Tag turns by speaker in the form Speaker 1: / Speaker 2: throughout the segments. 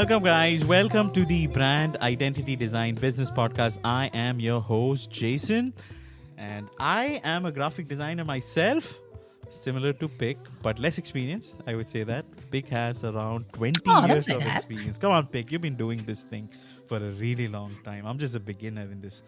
Speaker 1: Welcome, guys. Welcome to the Brand Identity Design Business Podcast. I am your host, Jason, and I am a graphic designer myself, similar to Pik, but less experienced. I would say that. Pik has around 20
Speaker 2: Oh, don't
Speaker 1: years
Speaker 2: say
Speaker 1: of
Speaker 2: that.
Speaker 1: experience. Come on, Pik. You've been doing this thing for a really long time. I'm just a beginner in this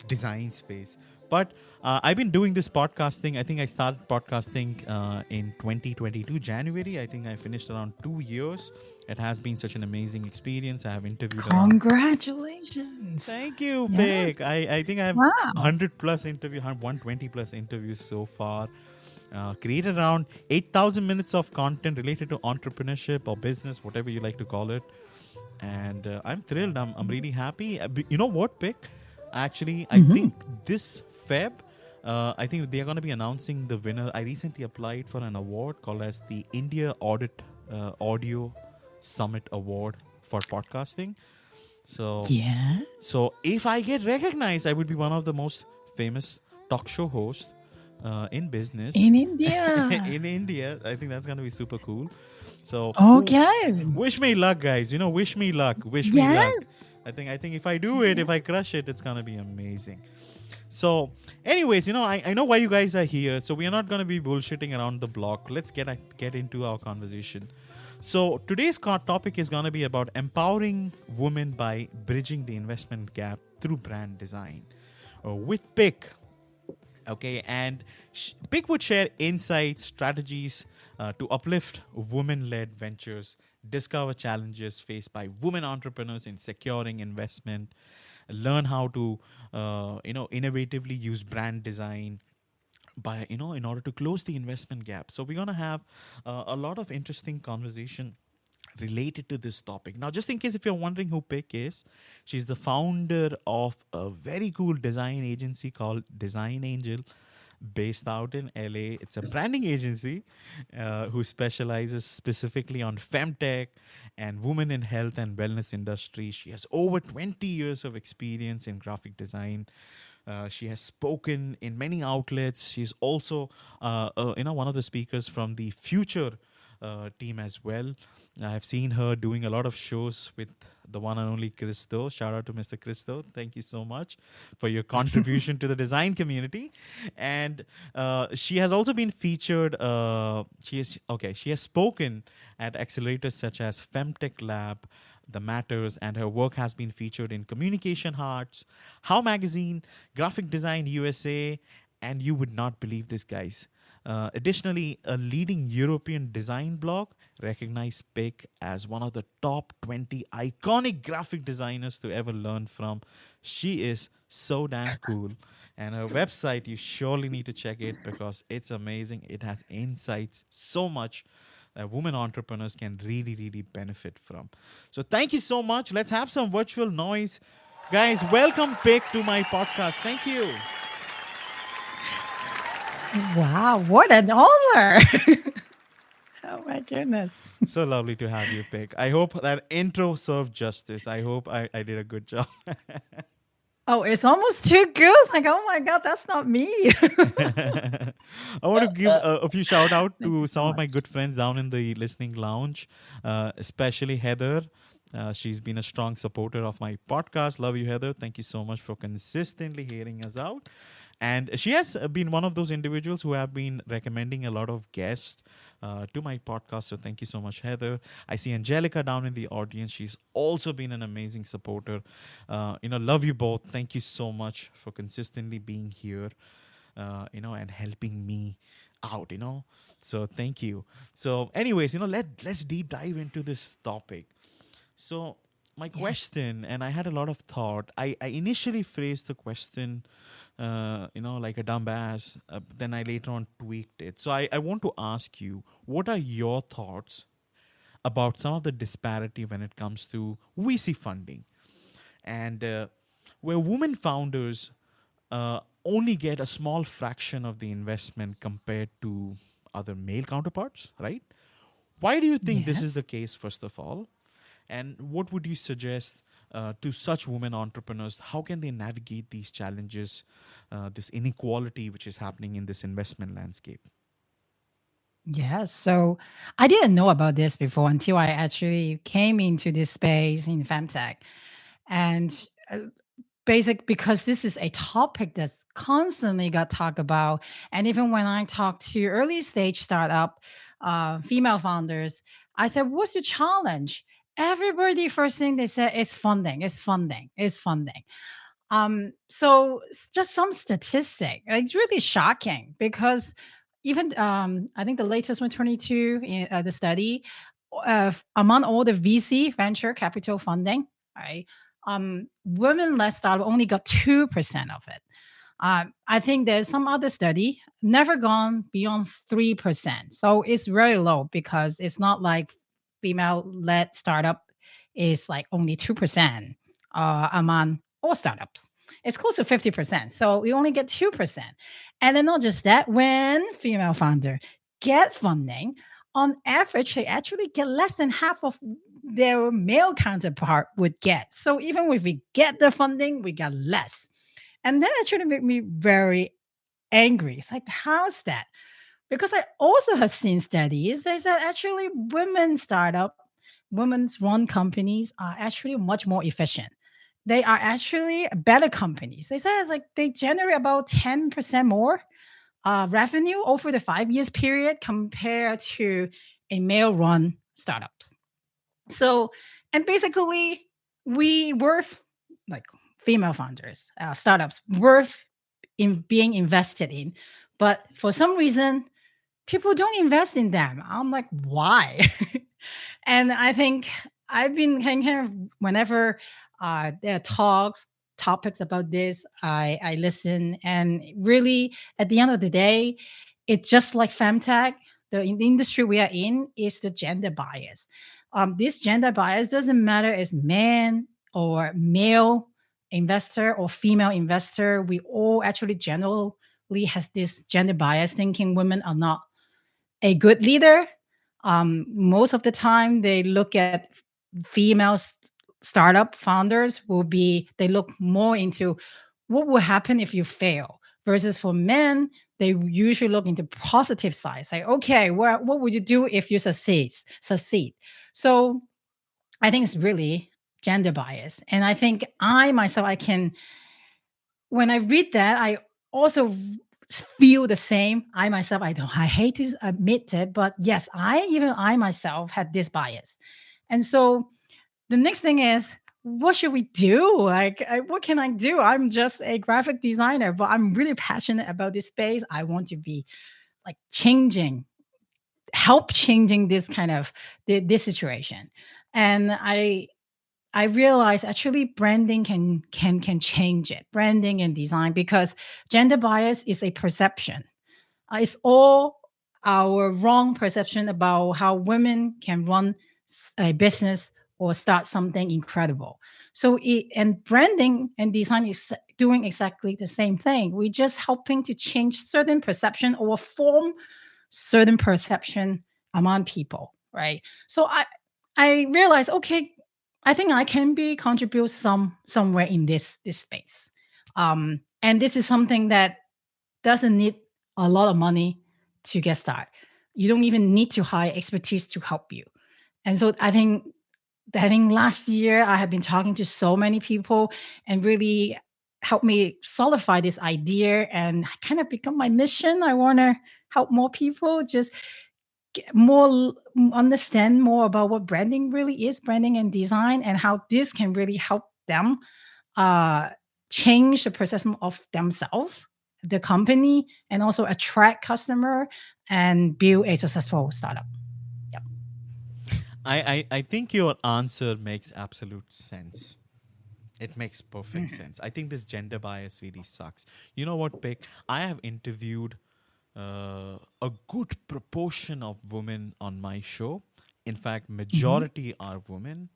Speaker 1: design space. But I've been doing this podcasting. I think I started podcasting in 2022, January. I think I finished around 2 years. It has been such an amazing experience. I have interviewed around.
Speaker 2: Congratulations.
Speaker 1: Thank you,
Speaker 2: Yes.
Speaker 1: Pik. I think I have
Speaker 2: Wow.
Speaker 1: 100 plus interview, 120 plus interviews so far. Created around 8,000 minutes of content related to entrepreneurship or business, whatever you like to call it. And I'm thrilled. I'm really happy. You know what, Pik? Actually, I
Speaker 2: Mm-hmm.
Speaker 1: think this Feb, I think they're going to be announcing the winner. I recently applied for an award called as the India Audit Audio Summit Award for podcasting. So,
Speaker 2: Yes.
Speaker 1: so if I get recognized, I would be one of the most famous talk show hosts in business
Speaker 2: In India.
Speaker 1: in India. I think that's going to be super cool. So,
Speaker 2: Okay.
Speaker 1: wish me luck, guys. Wish me luck. Wish me luck.
Speaker 2: Yes.
Speaker 1: I think if I do it, if I crush it, it's gonna be amazing. So, anyways, I know why you guys are here. So we are not gonna be bullshitting around the block. Let's get into our conversation. So today's topic is gonna be about empowering women by bridging the investment gap through brand design, with Pik. Okay, and Pik would share insights, strategies to uplift women-led ventures, discover challenges faced by women entrepreneurs in securing investment, learn how to innovatively use brand design by in order to close the investment gap. So we're gonna have a lot of interesting conversation related to this topic. Now, just in case if you're wondering who Pik is, she's the founder of a very cool design agency called Design Angel, based out in LA. It's a branding agency who specializes specifically on femtech and women in health and wellness industry. She has over 20 years of experience in graphic design. She has spoken in many outlets. She's also, one of the speakers from the Future team as well. I've seen her doing a lot of shows with the one and only Christo. Shout out to Mr. Christo. Thank you so much for your contribution to the design community. And she has also been featured. She has spoken at accelerators such as Femtech Lab, the Matters, and her work has been featured in Communication Hearts, How Magazine, Graphic Design USA, and you would not believe this, guys. Additionally, a leading European design blog recognized Pik as one of the top 20 iconic graphic designers to ever learn from. She is so damn cool. And her website, you surely need to check it because it's amazing. It has insights so much that women entrepreneurs can really, really benefit from. So thank you so much. Let's have some virtual noise. Guys, welcome Pik to my podcast. Thank you.
Speaker 2: Wow. What an honor. Oh my goodness.
Speaker 1: So lovely to have you, Pik. I hope that intro served justice. I hope I did a good job.
Speaker 2: Oh, it's almost too good. Like, oh my God, that's not me.
Speaker 1: I want to give a few shout out
Speaker 2: Thank
Speaker 1: to
Speaker 2: you
Speaker 1: some
Speaker 2: so
Speaker 1: of my
Speaker 2: much.
Speaker 1: good friends down in the listening lounge, especially Heather. She's been a strong supporter of my podcast. Love you, Heather. Thank you so much for consistently hearing us out. And she has been one of those individuals who have been recommending a lot of guests to my podcast. So thank you so much, Heather. I see Angelica down in the audience. She's also been an amazing supporter. Love you both. Thank you so much for consistently being here, and helping me out. So thank you. So, anyways, let's deep dive into this topic. So, my
Speaker 2: Yes.
Speaker 1: question, and I had a lot of thought. I initially phrased the question, like a dumbass. Then I later on tweaked it. So I want to ask you, what are your thoughts about some of the disparity when it comes to VC funding, and where women founders only get a small fraction of the investment compared to other male counterparts, right? Why do you think this is the
Speaker 2: Yes.
Speaker 1: case, first of all? And what would you suggest to such women entrepreneurs? How can they navigate these challenges, this inequality which is happening in this investment landscape?
Speaker 2: Yes. So I didn't know about this before until I actually came into this space in Femtech. And uh, because this is a topic that's constantly got talked about. And even when I talk to early stage startup female founders, I said, what's your challenge? Everybody first thing they said is funding, is funding, is funding. So just some statistic. It's really shocking because even I think the latest one, 22, the study among all the VC venture capital funding, right? Women-led startup only got 2% of it. I think there's some other study never gone beyond 3%. So it's very low because it's not like female-led startup is like only 2% among all startups. It's close to 50%. So we only get 2%. And then not just that, when female founder get funding, on average, they actually get less than half of their male counterpart would get. So even if we get the funding, we get less. And that actually made me very angry. It's like, how's that? Because I also have seen studies that said actually women startup, women's run companies are actually much more efficient. They are actually better companies. They say it's like they generate about 10% more revenue over the 5 years period compared to a male run startups. So, and basically, we worth like female founders, startups worth in being invested in, but for some reason, people don't invest in them. I'm like, why? And I think I've been kind of whenever there are topics about this, I listen, and really at the end of the day, it's just like femtech. The industry we are in is the gender bias. This gender bias doesn't matter as man or male investor or female investor. We all actually generally has this gender bias, thinking women are not a good leader. Most of the time, they look at female startup founders will be they look more into what will happen if you fail versus for men they usually look into positive sides like okay what would you do if you succeed. So I think it's really gender bias, and I think I myself I can when I read that, I also feel the same. I myself, I hate to admit it, but yes, I myself had this bias. And so the next thing is, what should we do? Like, what can I do? I'm just a graphic designer, but I'm really passionate about this space. I want to be like help changing this kind of this situation. And I realized actually branding can change it, branding and design, because gender bias is a perception. It's all our wrong perception about how women can run a business or start something incredible. So and branding and design is doing exactly the same thing. We're just helping to change certain perception or form certain perception among people, right? So I realized, okay, I think I can be contribute somewhere in this space. And this is something that doesn't need a lot of money to get started. You don't even need to hire expertise to help you. And so I think last year I have been talking to so many people and really helped me solidify this idea and kind of become my mission. I want to help more people just understand more about what branding really is, branding and design, and how this can really help them uh, change the perception of themselves, the company, and also attract customer and build a successful startup. Yep.
Speaker 1: I think your answer makes absolute sense. It makes perfect
Speaker 2: Mhm.
Speaker 1: sense. I think this gender bias really sucks. You know what, Pick? I have interviewed a good proportion of women on my show. In fact,
Speaker 2: Mhm.
Speaker 1: majority are women.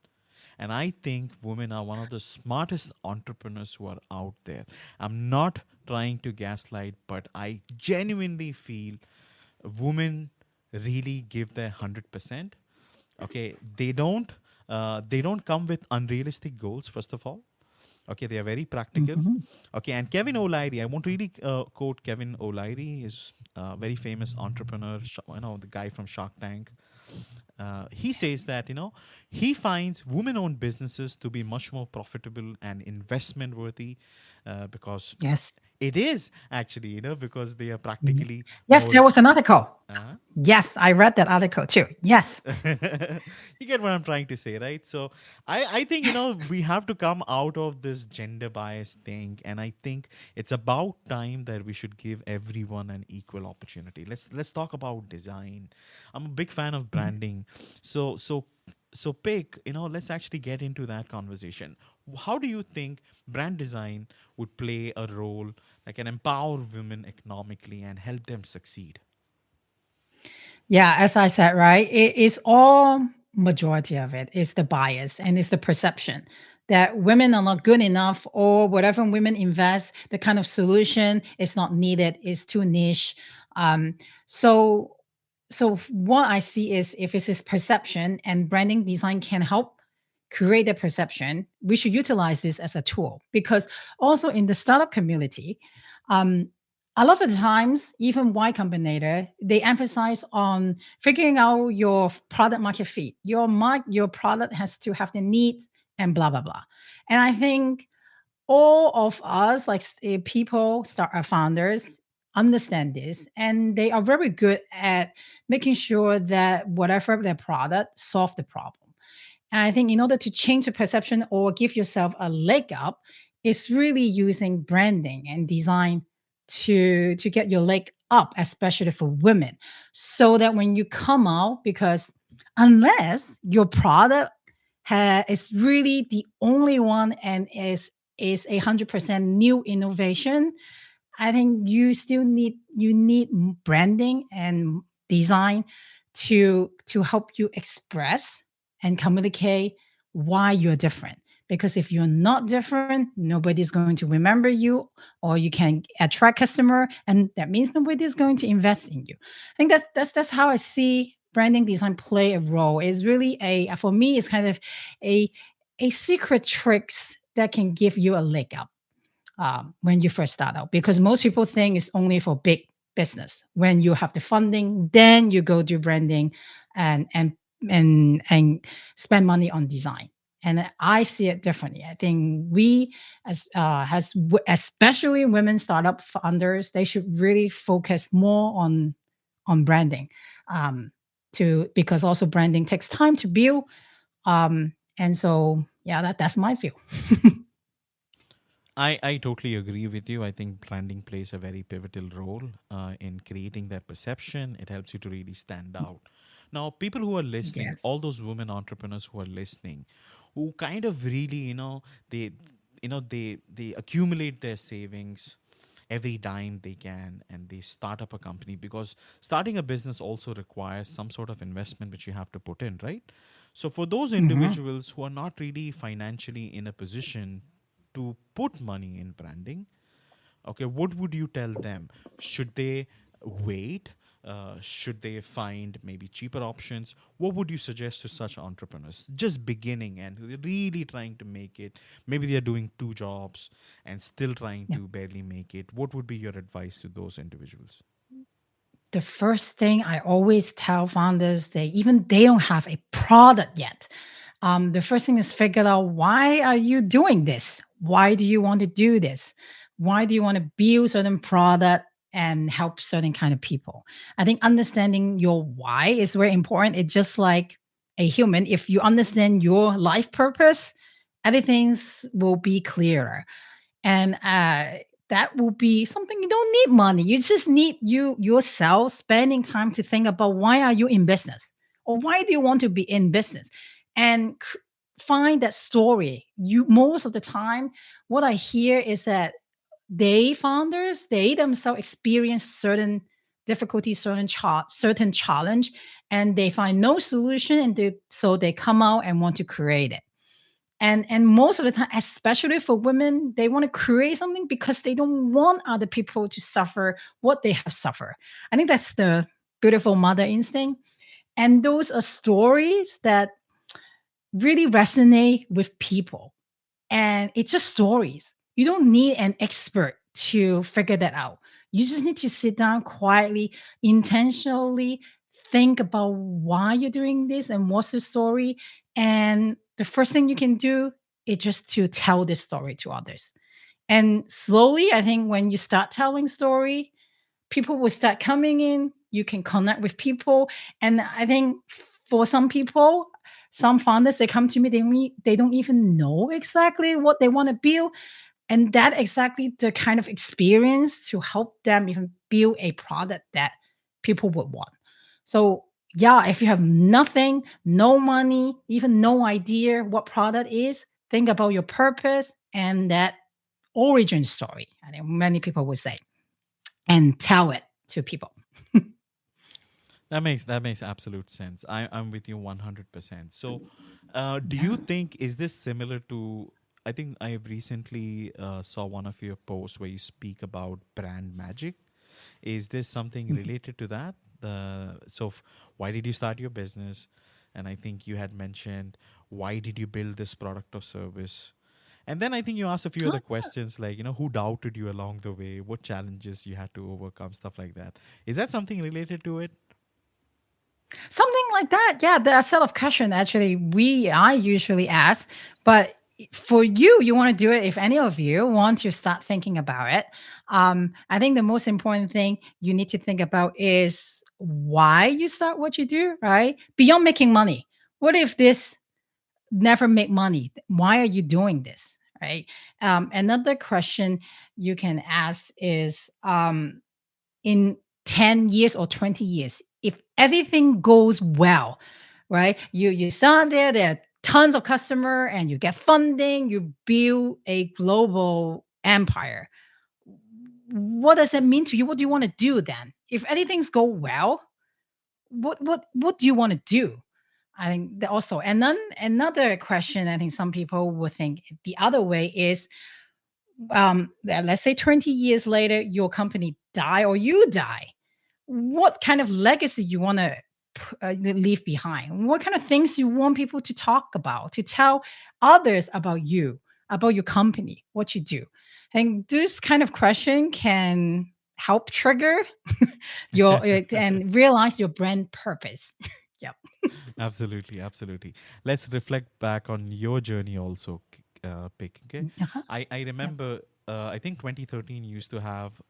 Speaker 1: And I think women are one of the smartest entrepreneurs who are out there. I'm not trying to gaslight, but I genuinely feel women really give their 100%. Okay, they don't come with unrealistic goals, first of all. Okay, they are very practical.
Speaker 2: Mhm.
Speaker 1: Okay, and Kevin O'Leary, I won't really quote Kevin O'Leary, is a very famous entrepreneur, the guy from Shark Tank. He says that, he finds women-owned businesses to be much more profitable and investment worthy, because
Speaker 2: Yes.
Speaker 1: it is actually, because they are
Speaker 2: Mhm.
Speaker 1: practically
Speaker 2: Yes,
Speaker 1: more.
Speaker 2: there was an article.
Speaker 1: Uh,
Speaker 2: Yes, I read that article too. Yes.
Speaker 1: you get what I'm trying to say, right? So I think, we have to come out of this gender bias thing, and I think it's about time that we should give everyone an equal opportunity. Let's talk about design. I'm a big fan of
Speaker 2: Mhm.
Speaker 1: branding. So Pick, let's actually get into that conversation. How do you think brand design would play a role that can empower women economically and help them succeed?
Speaker 2: Yeah, as I said, right, it is all majority of it is the bias and it's the perception that women are not good enough or whatever women invest, the kind of solution is not needed, is too niche. Um, so, what I see is if it's this perception and branding design can help create a perception, we should utilize this as a tool because also in the startup community, um, a lot of the times, even Y Combinator, they emphasize on figuring out your product market fit. Your product has to have the need and blah blah blah. And I think all of us, like people, start founders, understand this, and they are very good at making sure that whatever their product solve the problem. And I think in order to change the perception or give yourself a leg up, it's really using branding and design to get your leg up, especially for women, so that when you come out, because unless your product is really the only one and is 100% new innovation, I think you need branding and design to help you express and communicate why you're different. Because if you're not different, nobody's going to remember you, or you can attract customer, and that means nobody's going to invest in you. I think that's how I see branding design play a role. It's really a for me, it's kind of a a secret tricks that can give you a leg up when you first start out because most people think it's only for big business. When you have the funding, then you go do branding and and and spend money on design. And I see it differently. I think we, especially women startup founders, they should really focus more on branding, um, to because also branding takes time to build. And so, yeah, that's my view.
Speaker 1: I totally agree with you. I think branding plays a very pivotal role in creating that perception. It helps you to really stand out. Now, people who are listening,
Speaker 2: Yes.
Speaker 1: all those women entrepreneurs who are listening, who kind of really, they, they accumulate their savings every dime they can and they start up a company because starting a business also requires some sort of investment which you have to put in, right? So for those
Speaker 2: Mhm.
Speaker 1: individuals who are not really financially in a position to put money in branding, okay, what would you tell them? Should they wait? Should they find maybe cheaper options? What would you suggest to such entrepreneurs just beginning and who are really trying to make it? Maybe they're doing two jobs and still trying
Speaker 2: Yeah.
Speaker 1: to barely make it. What would be your advice to those individuals?
Speaker 2: The first thing I always tell founders, they don't have a product yet. The first thing is figure out why are you doing this? Why do you want to do this? Why do you want to build certain product and help certain kind of people? I think understanding your why is very important. It's just like a human. If you understand your life purpose, everything will be clearer. And that will be something you don't need money. You just need you yourself spending time to think about why are you in business or why do you want to be in business and find that story. You most of the time, what I hear is that they founders they themselves experience certain difficulty, certain challenge, and they find no solution, and so they come out and want to create it. And most of the time, especially for women, they want to create something because they don't want other people to suffer what they have suffered. I think that's the beautiful mother instinct. And those are stories that really resonate with people. And it's just stories. You don't need an expert to figure that out. You just need to sit down quietly, intentionally think about why you're doing this and what's the story. And the first thing you can do is just to tell this story to others. And slowly, I think when you start telling story, people will start coming in. You can connect with people. And I think for some people, some founders, they come to me, they don't even know exactly what they want to build. And that exactly the kind of experience to help them even build a product that people would want. So yeah, if you have nothing, no money, even no idea what product is, think about your purpose and that origin story. I think many people would say, and tell it to people.
Speaker 1: That makes absolute sense. I'm with you 100%. So, do you
Speaker 2: Yeah.
Speaker 1: think is this similar to? I think I have recently saw one of your posts where you speak about brand magic. Is this something
Speaker 2: Mhm.
Speaker 1: related to that? Why did you start your business? And I think you had mentioned why did you build this product or service? And then I think you asked a few other questions like, who doubted you along the way, what challenges you had to overcome, stuff like that. Is that something related to it?
Speaker 2: Something like that. Yeah, there are a set of questions actually I usually ask, but for you, you want to do it. If any of you want to start thinking about it, I think the most important thing you need to think about is why you start what you do. Right beyond making money. What if this never make money? Why are you doing this? Right. Another question you can ask is in 10 years or 20 years, if everything goes well, right? You start there are tons of customer and you get funding, you build a global empire. What does that mean to you? What do you want to do then? If anything's go well, what do you want to do? I think that also. And then another question I think some people would think the other way is let's say 20 years later your company die or you die, what kind of legacy you want to leave behind, what kind of things you want people to talk about, to tell others about you, about your company, what you do. And this kind of question can help trigger your and realize your brand purpose. Yep.
Speaker 1: Absolutely, absolutely. Let's reflect back on your journey also, Pick. Okay,
Speaker 2: Uh-huh.
Speaker 1: I
Speaker 2: Yep.
Speaker 1: remember. I think 2013 you used to have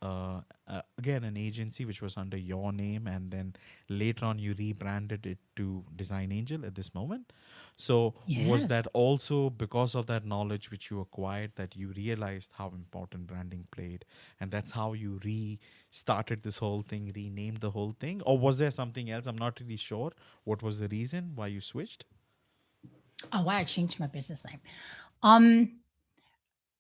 Speaker 1: again an agency which was under your name, and then later on you rebranded it to Design Angel at this moment. So was
Speaker 2: Yes.
Speaker 1: that also because of that knowledge which you acquired that you realized how important branding played, and that's how you restarted this whole thing, renamed the whole thing, or was there something else? I'm not really sure. What was the reason why you switched?
Speaker 2: Oh, why I changed my business name. Um,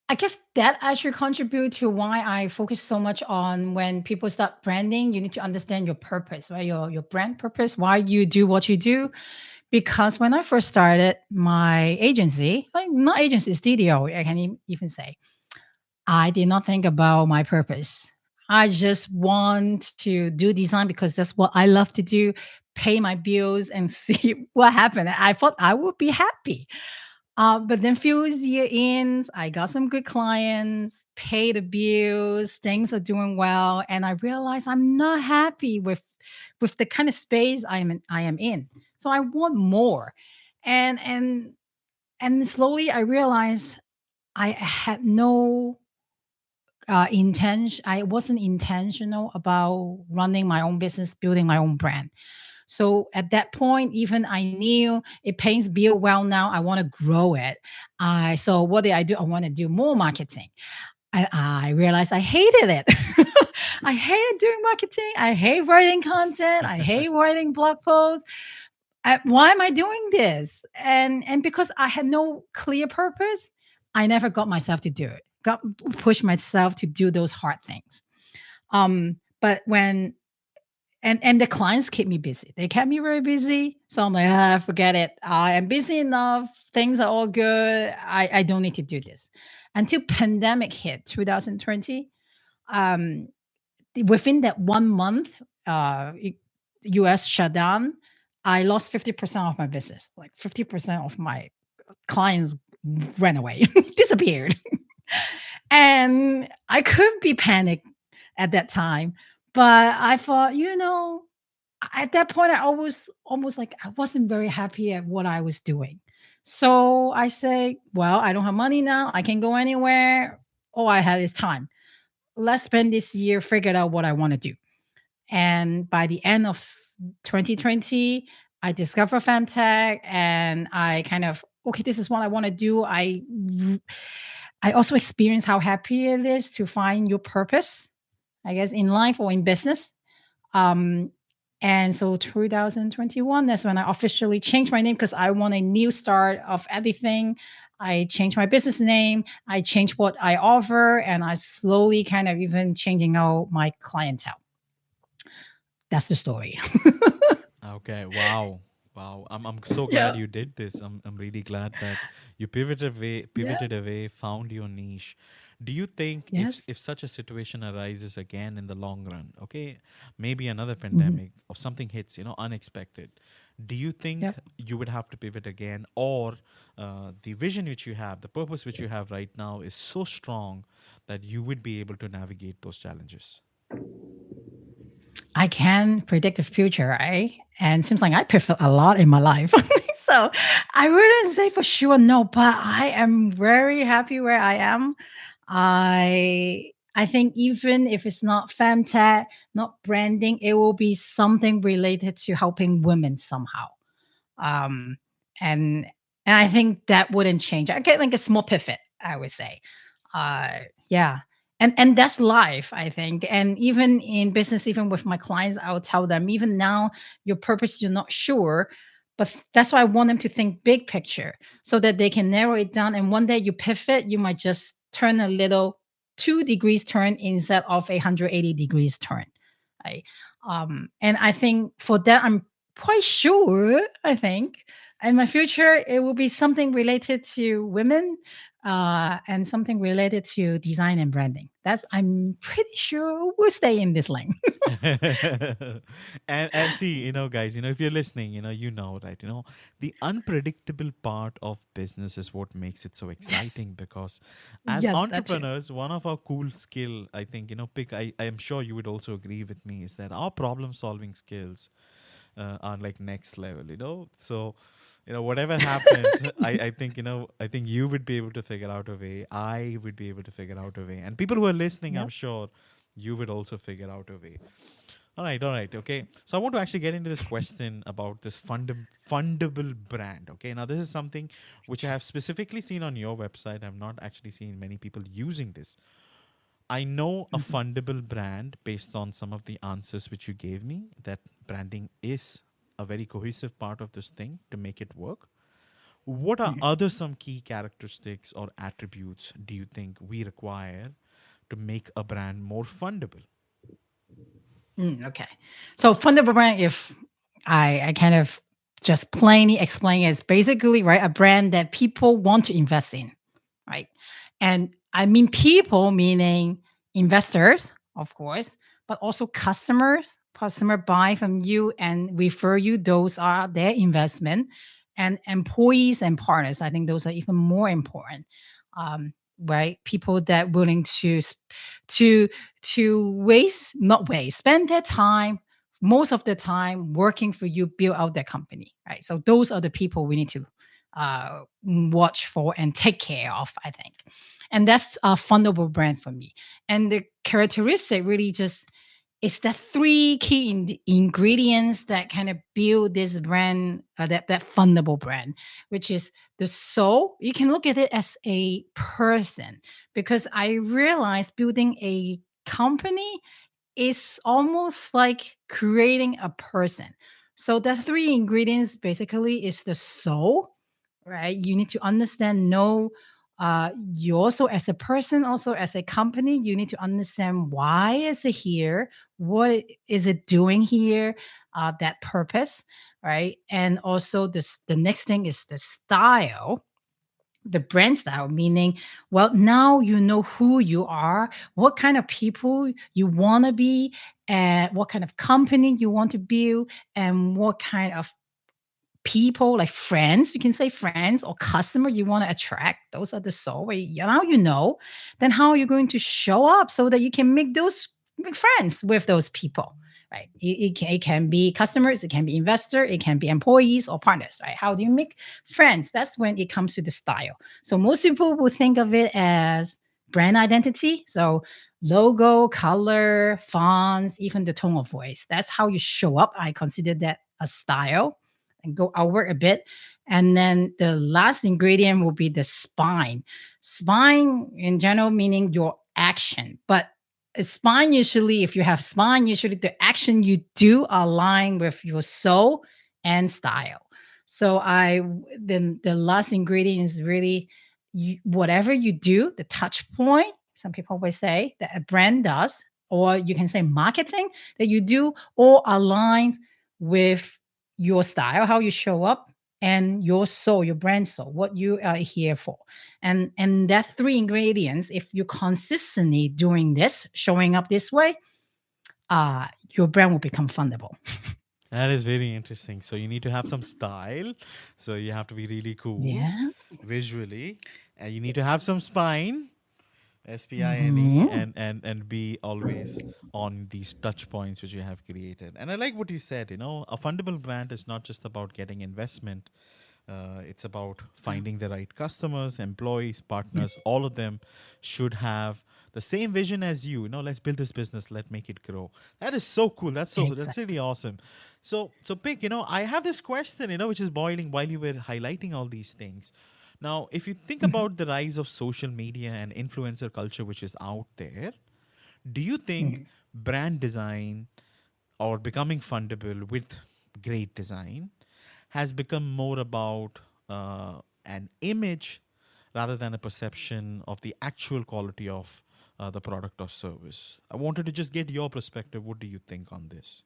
Speaker 2: I guess that actually contribute to why I focus so much on when people start branding, you need to understand your purpose, right? Your brand purpose, why you do what you do. Because when I first started my agency, like not agency, studio, I can even say, I did not think about my purpose. I just want to do design because that's what I love to do, pay my bills and see what happened. I thought I would be happy. But then few year in, I got some good clients, pay the bills, things are doing well, and I realized I'm not happy with the kind of space I am in. So I want more, and slowly I realized I had no intention. I wasn't intentional about running my own business, building my own brand. So at that point, even I knew it pays bill well now. I want to grow it. So what did I do? I want to do more marketing. I realized I hated it. I hated doing marketing. I hate writing content. I hate writing blog posts. Why am I doing this? And because I had no clear purpose, I never got myself to do it. Got push myself to do those hard things. But when and the clients keep me busy. They kept me very busy. So I'm like, forget it. I am busy enough. Things are all good. I don't need to do this. Until pandemic hit 2020. Um, Within that 1 month, US shut down. I lost 50% of my business. Like 50% of my clients ran away, disappeared. And I could be panicked at that time, but I thought, at that point, I always almost like I wasn't very happy at what I was doing. So I say, well, I don't have money now. I can't go anywhere. All I have is time. Let's spend this year figuring out what I want to do. And by the end of 2020, I discovered Femtech and I kind of, okay, this is what I want to do. I also experienced how happy it is to find your purpose, I guess, in life or in business. Um, and so 2021, that's when I officially changed my name because I want a new start of everything. I changed my business name. I changed what I offer, and I slowly kind of even changing out my clientele. That's the story.
Speaker 1: Okay, wow. Wow. I'm so glad
Speaker 2: Yeah.
Speaker 1: you did this. I'm really glad that you pivoted away, found your niche. Do you think
Speaker 2: Yes.
Speaker 1: if such a situation arises again in the long run, okay, maybe another
Speaker 2: Mhm.
Speaker 1: pandemic or something hits, unexpected, do you think
Speaker 2: Yep.
Speaker 1: you would have to pivot again, or the vision which you have, the purpose which you have right now is so strong that you would be able to navigate those challenges?
Speaker 2: I can predict the future, right? And seems like I pivot a lot in my life. So I wouldn't say for sure no, but I am very happy where I am. I think even if it's not femtech, not branding, it will be something related to helping women somehow. Um, and and I think that wouldn't change. I get like a small pivot, I would say. Yeah. And that's life, I think. And even in business, even with my clients, I'll tell them, even now, your purpose, you're not sure. But that's why I want them to think big picture so that they can narrow it down. And one day you pivot, you might just turn a little 2 degrees turn instead of 180 degrees turn. Right. And I think for that, I'm quite sure, I think, in my future, it will be something related to women and something related to design and branding. That's I'm pretty sure will stay in this lane.
Speaker 1: And see, guys, if you're listening, right, the unpredictable part of business is what makes it so
Speaker 2: Yes,
Speaker 1: exciting, because as
Speaker 2: yes, that too.
Speaker 1: entrepreneurs, one of our cool skill, I think, pick I am sure you would also agree with me, is that our problem solving skills are like next level, so whatever happens, I think you would be able to figure out a way, I would be able to figure out a way, and people who are listening, I'm
Speaker 2: Yep.
Speaker 1: sure you would also figure out a way. All right, okay. So I want to actually get into this question about this fundable brand. Okay, now this is something which I have specifically seen on your website. I've not actually seen many people using this. I know a
Speaker 2: Mhm,
Speaker 1: fundable brand based on some of the answers which you gave me, that branding is a very cohesive part of this thing to make it work. What are
Speaker 2: mhm.
Speaker 1: other some key characteristics or attributes do you think we require to make a brand more fundable?
Speaker 2: Okay. So fundable brand, if I kind of just plainly explain, is basically right a brand that people want to invest in, right? And I mean people meaning investors, of course, but also customers. Customer buy from you and refer you. Those are their investment, and employees and partners. I think those are even more important. Right, people that willing to not waste, spend their time most of the time working for you, build out their company, right? So those are the people we need to watch for and take care of, I think. And that's a fundable brand for me. And the characteristic really just it's the three key ingredients that kind of build this brand, that fundable brand, which is the soul. You can look at it as a person because I realized building a company is almost like creating a person. So the three ingredients basically is the soul, right? You need to understand, know you also as a person, also as a company, you need to understand why is it here, what is it doing here, that purpose, right? And also this, the next thing is the style, the brand style, meaning, well, now you know who you are, what kind of people you want to be, and what kind of company you want to build, and what kind of people, like friends, you can say friends or customer you want to attract. Those are the soul. Now you know, then how are you going to show up so that you can make friends with those people? Right. It can be customers, it can be investor, it can be employees or partners, right? How do you make friends? That's when it comes to the style. So most people will think of it as brand identity. So logo, color, fonts, even the tone of voice. That's how you show up. I consider that a style and go outward a bit. And then the last ingredient will be the spine. Spine in general meaning your action. But a spine usually, if you have spine, usually the action you do align with your soul and style. So then the last ingredient is really whatever you do, the touch point, some people always say that a brand does, or you can say marketing that you do, all aligns with your style, how you show up, and your soul, your brand soul, what you are here for. And that three ingredients, if you're consistently doing this, showing up this way, your brand will become fundable.
Speaker 1: That is very interesting. So you need to have some style. So you have to be really cool
Speaker 2: Yeah.
Speaker 1: visually, and you need to have some spine, SPINE,
Speaker 2: Hmm.
Speaker 1: and be always on these touch points which you have created. And I like what you said. A fundable brand is not just about getting investment. It's about finding the right customers, employees, partners. All of them should have the same vision as you. Let's build this business. Let's make it grow. That is so cool. That's
Speaker 2: Exactly.
Speaker 1: really awesome. So Pick, I have this question, which is boiling while you were highlighting all these things. Now, if you think
Speaker 2: Mhm.
Speaker 1: about the rise of social media and influencer culture, which is out there, do you think
Speaker 2: Mhm.
Speaker 1: brand design or becoming fundable with great design has become more about an image rather than a perception of the actual quality of the product or service? I wanted to just get your perspective. What do you think on this?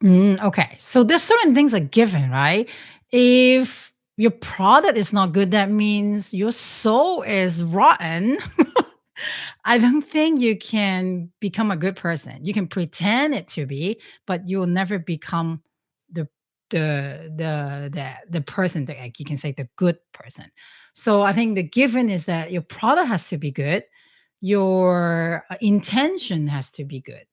Speaker 2: Okay. So there's certain things are given, right? If your product is not good, that means your soul is rotten. I don't think you can become a good person. You can pretend it to be, but you'll never become the the person that, like, you can say the good person. So I think the given is that your product has to be good, your intention has to be good.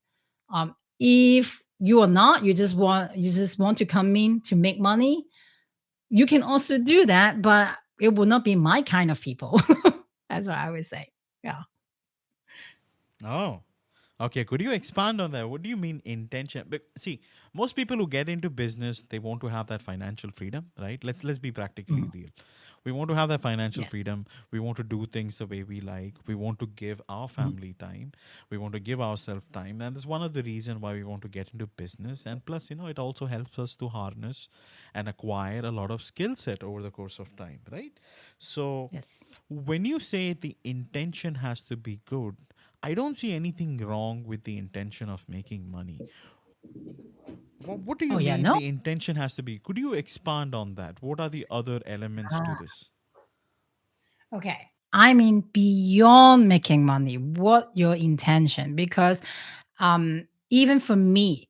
Speaker 2: If you are not, you just want to come in to make money, you can also do that, but it will not be my kind of people. That's what I would say. Yeah.
Speaker 1: Oh, okay. Could you expand on that? What do you mean intention? See, most people who get into business, they want to have that financial freedom, right? Let's be practically
Speaker 2: Mhm.
Speaker 1: real. We want to have that financial
Speaker 2: Yeah.
Speaker 1: freedom. We want to do things the way we like. We want to give our
Speaker 2: Mhm.
Speaker 1: family time. We want to give ourselves time. And that's one of the reasons why we want to get into business. And plus, it also helps us to harness and acquire a lot of skill set over the course of time, right? So
Speaker 2: Yes.
Speaker 1: when you say the intention has to be good, I don't see anything wrong with the intention of making money. What do you
Speaker 2: Oh, yeah.
Speaker 1: mean
Speaker 2: No.
Speaker 1: the intention has to be? Could you expand on that? What are the other elements to
Speaker 2: Ah,
Speaker 1: this?
Speaker 2: okay. I mean, beyond making money, what your intention? Because even for me,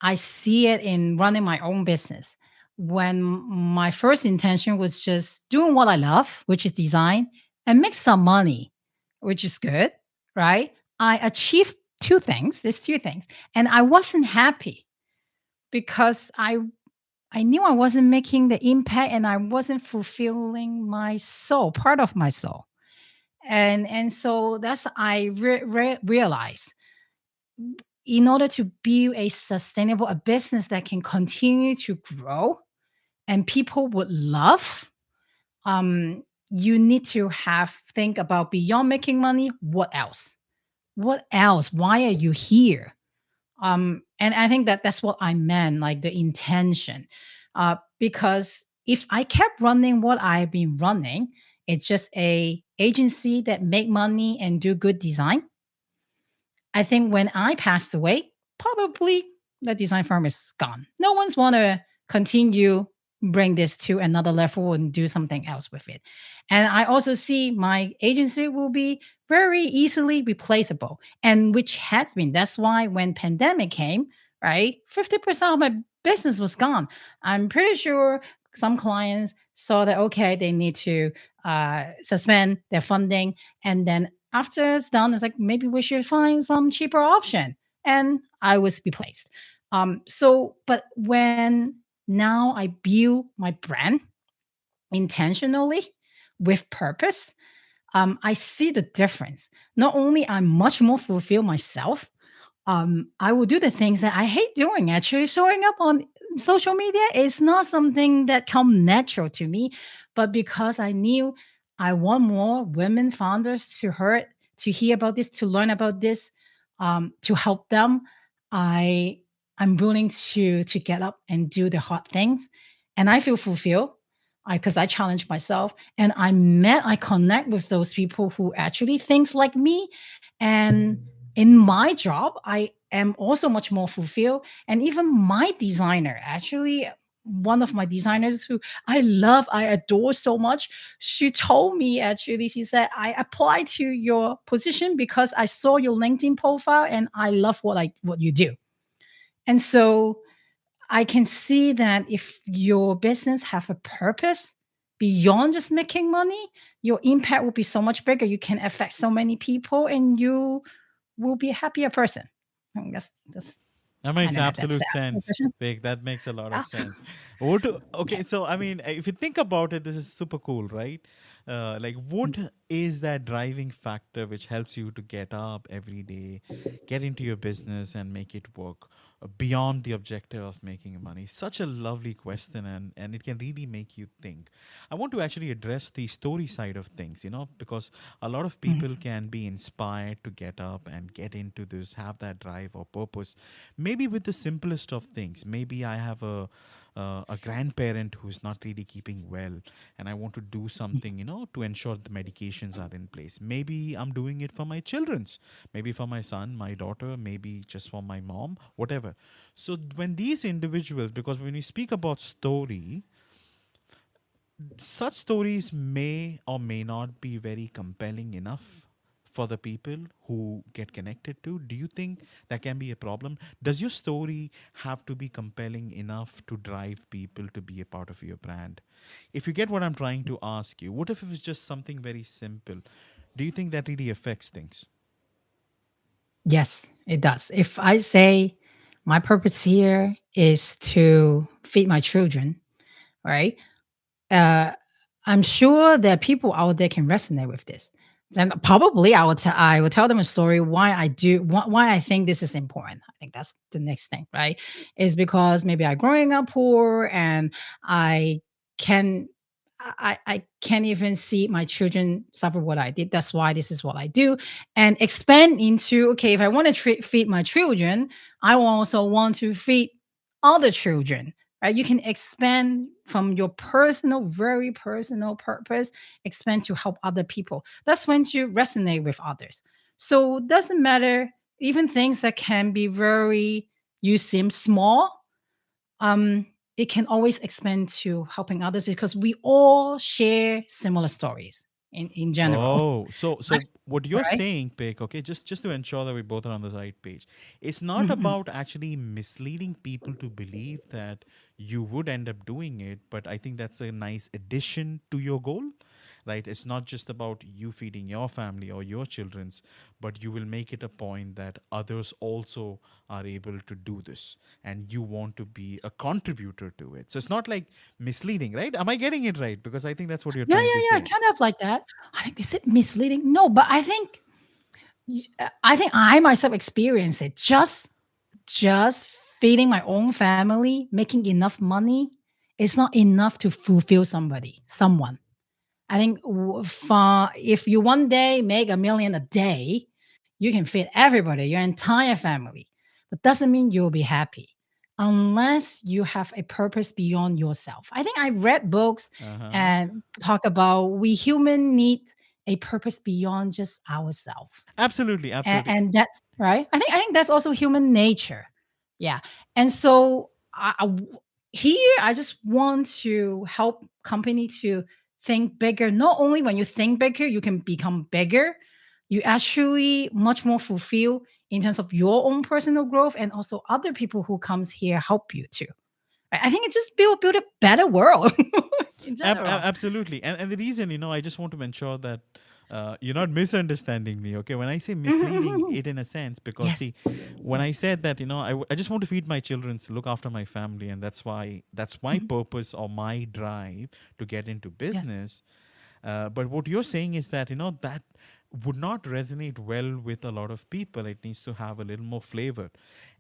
Speaker 2: I see it in running my own business. When my first intention was just doing what I love, which is design, and make some money, which is good, right? I achieved two things. There's two things. And I wasn't happy because I knew I wasn't making the impact and I wasn't fulfilling my soul, part of my soul. And so that's I realized in order to build a sustainable a business that can continue to grow and people would love, um, you need to have think about beyond making money. What else? What else? Why are you here? And I think that that's what I meant, like the intention, because if I kept running what I've been running, it's just a agency that make money and do good design. I think when I passed away, probably the design firm is gone. No one's want to continue bring this to another level and do something else with it. And I also see my agency will be very easily replaceable, and which has been. That's why when pandemic came, right, 50% of my business was gone. I'm pretty sure some clients saw that, okay, they need to suspend their funding. And then after it's done, it's like, maybe we should find some cheaper option. And I was replaced. But when now I build my brand intentionally with purpose, I see the difference. Not only I'm much more fulfilled myself, I will do the things that I hate doing. Actually, showing up on social media is not something that come natural to me, but because I knew I want more women founders to hear about this, to learn about this, to help them. I I'm willing to get up and do the hard things, and I feel fulfilled. Because I challenge myself, and I connect with those people who actually thinks like me, and in my job, I am also much more fulfilled. And even my designer, actually, one of my designers who I love, I adore so much, she told me actually, she said, I applied to your position because I saw your LinkedIn profile and I love what you do. And so I can see that if your business have a purpose beyond just making money, your impact will be so much bigger. You can affect so many people and you will be a happier person. I think that's
Speaker 1: That makes
Speaker 2: kind of that's
Speaker 1: absolute
Speaker 2: the answer to the
Speaker 1: sense,
Speaker 2: question.
Speaker 1: Vic. That makes a lot of
Speaker 2: Yeah.
Speaker 1: sense. Okay,
Speaker 2: Yeah.
Speaker 1: so I mean, if you think about it, this is super cool, right? Like, what is that driving factor which helps you to get up every day, get into your business, and make it work beyond the objective of making money? Such a lovely question, and it can really make you think. I want to actually address the story side of things, because a lot of
Speaker 2: Mhm.
Speaker 1: people can be inspired to get up and get into this, have that drive or purpose. Maybe with the simplest of things. Maybe I have a grandparent who's not really keeping well, and I want to do something, to ensure the medications are in place. Maybe I'm doing it for my children's, maybe for my son, my daughter, maybe just for my mom, whatever. So when these individuals, because when we speak about story, such stories may or may not be very compelling enough for the people who get connected to. Do you think that can be a problem? Does your story have to be compelling enough to drive people to be a part of your brand? If you get what I'm trying to ask you, what if it was just something very simple? Do you think that really affects things?
Speaker 2: Yes, it does. If I say my purpose here is to feed my children, right? uh, I'm sure that people out there can resonate with this. Then probably I will tell them a story why I think this is important. I think that's the next thing, right? Is because maybe I growing up poor and I can I can't even see my children suffer what I did. That's why this is what I do, and expand into, okay, if I want to feed my children, I also want to feed other children, right? You can expand from your personal, very personal purpose, expand to help other people. That's when you resonate with others. So it doesn't matter, even things that can be very, you seem small, um, it can always expand to helping others because we all share similar stories in general.
Speaker 1: Oh, so what you're
Speaker 2: Right?
Speaker 1: saying, Pick, okay, just to ensure that we both are on the right page, it's not
Speaker 2: Mhm.
Speaker 1: about actually misleading people to believe that you would end up doing it, but I think that's a nice addition to your goal, right? It's not just about you feeding your family or your children's, but you will make it a point that others also are able to do this, and you want to be a contributor to it. So it's not like misleading, right? Am I getting it right? Because I think that's what you're
Speaker 2: Yeah,
Speaker 1: trying to
Speaker 2: yeah, yeah,
Speaker 1: say.
Speaker 2: kind of like that. I think, is it misleading? No, but I think I myself experienced it. Just feeding my own family, making enough money is not enough to fulfill someone. I think if you one day make 1 million a day, you can feed everybody, your entire family. But doesn't mean you'll be happy unless you have a purpose beyond yourself. I think I read books
Speaker 1: Uh huh.
Speaker 2: and talk about we human need a purpose beyond just ourselves,
Speaker 1: Absolutely, absolutely.
Speaker 2: and that's right. I think that's also human nature. Yeah. And so here I just want to help company to think bigger. Not only when you think bigger you can become bigger, you actually much more fulfilled in terms of your own personal growth, and also other people who comes here help you too. I think it just build a better world in general.
Speaker 1: Absolutely. And the reason, I just want to ensure that you're not misunderstanding me. Okay, when I say misleading
Speaker 2: Mhm.
Speaker 1: it in a sense, because
Speaker 2: Yes.
Speaker 1: see, when I said that, I just want to feed my children, to look after my family, and that's my
Speaker 2: Mhm.
Speaker 1: purpose or my drive to get into
Speaker 2: Yes.
Speaker 1: business. But what you're saying is that, that would not resonate well with a lot of people. It needs to have a little more flavor.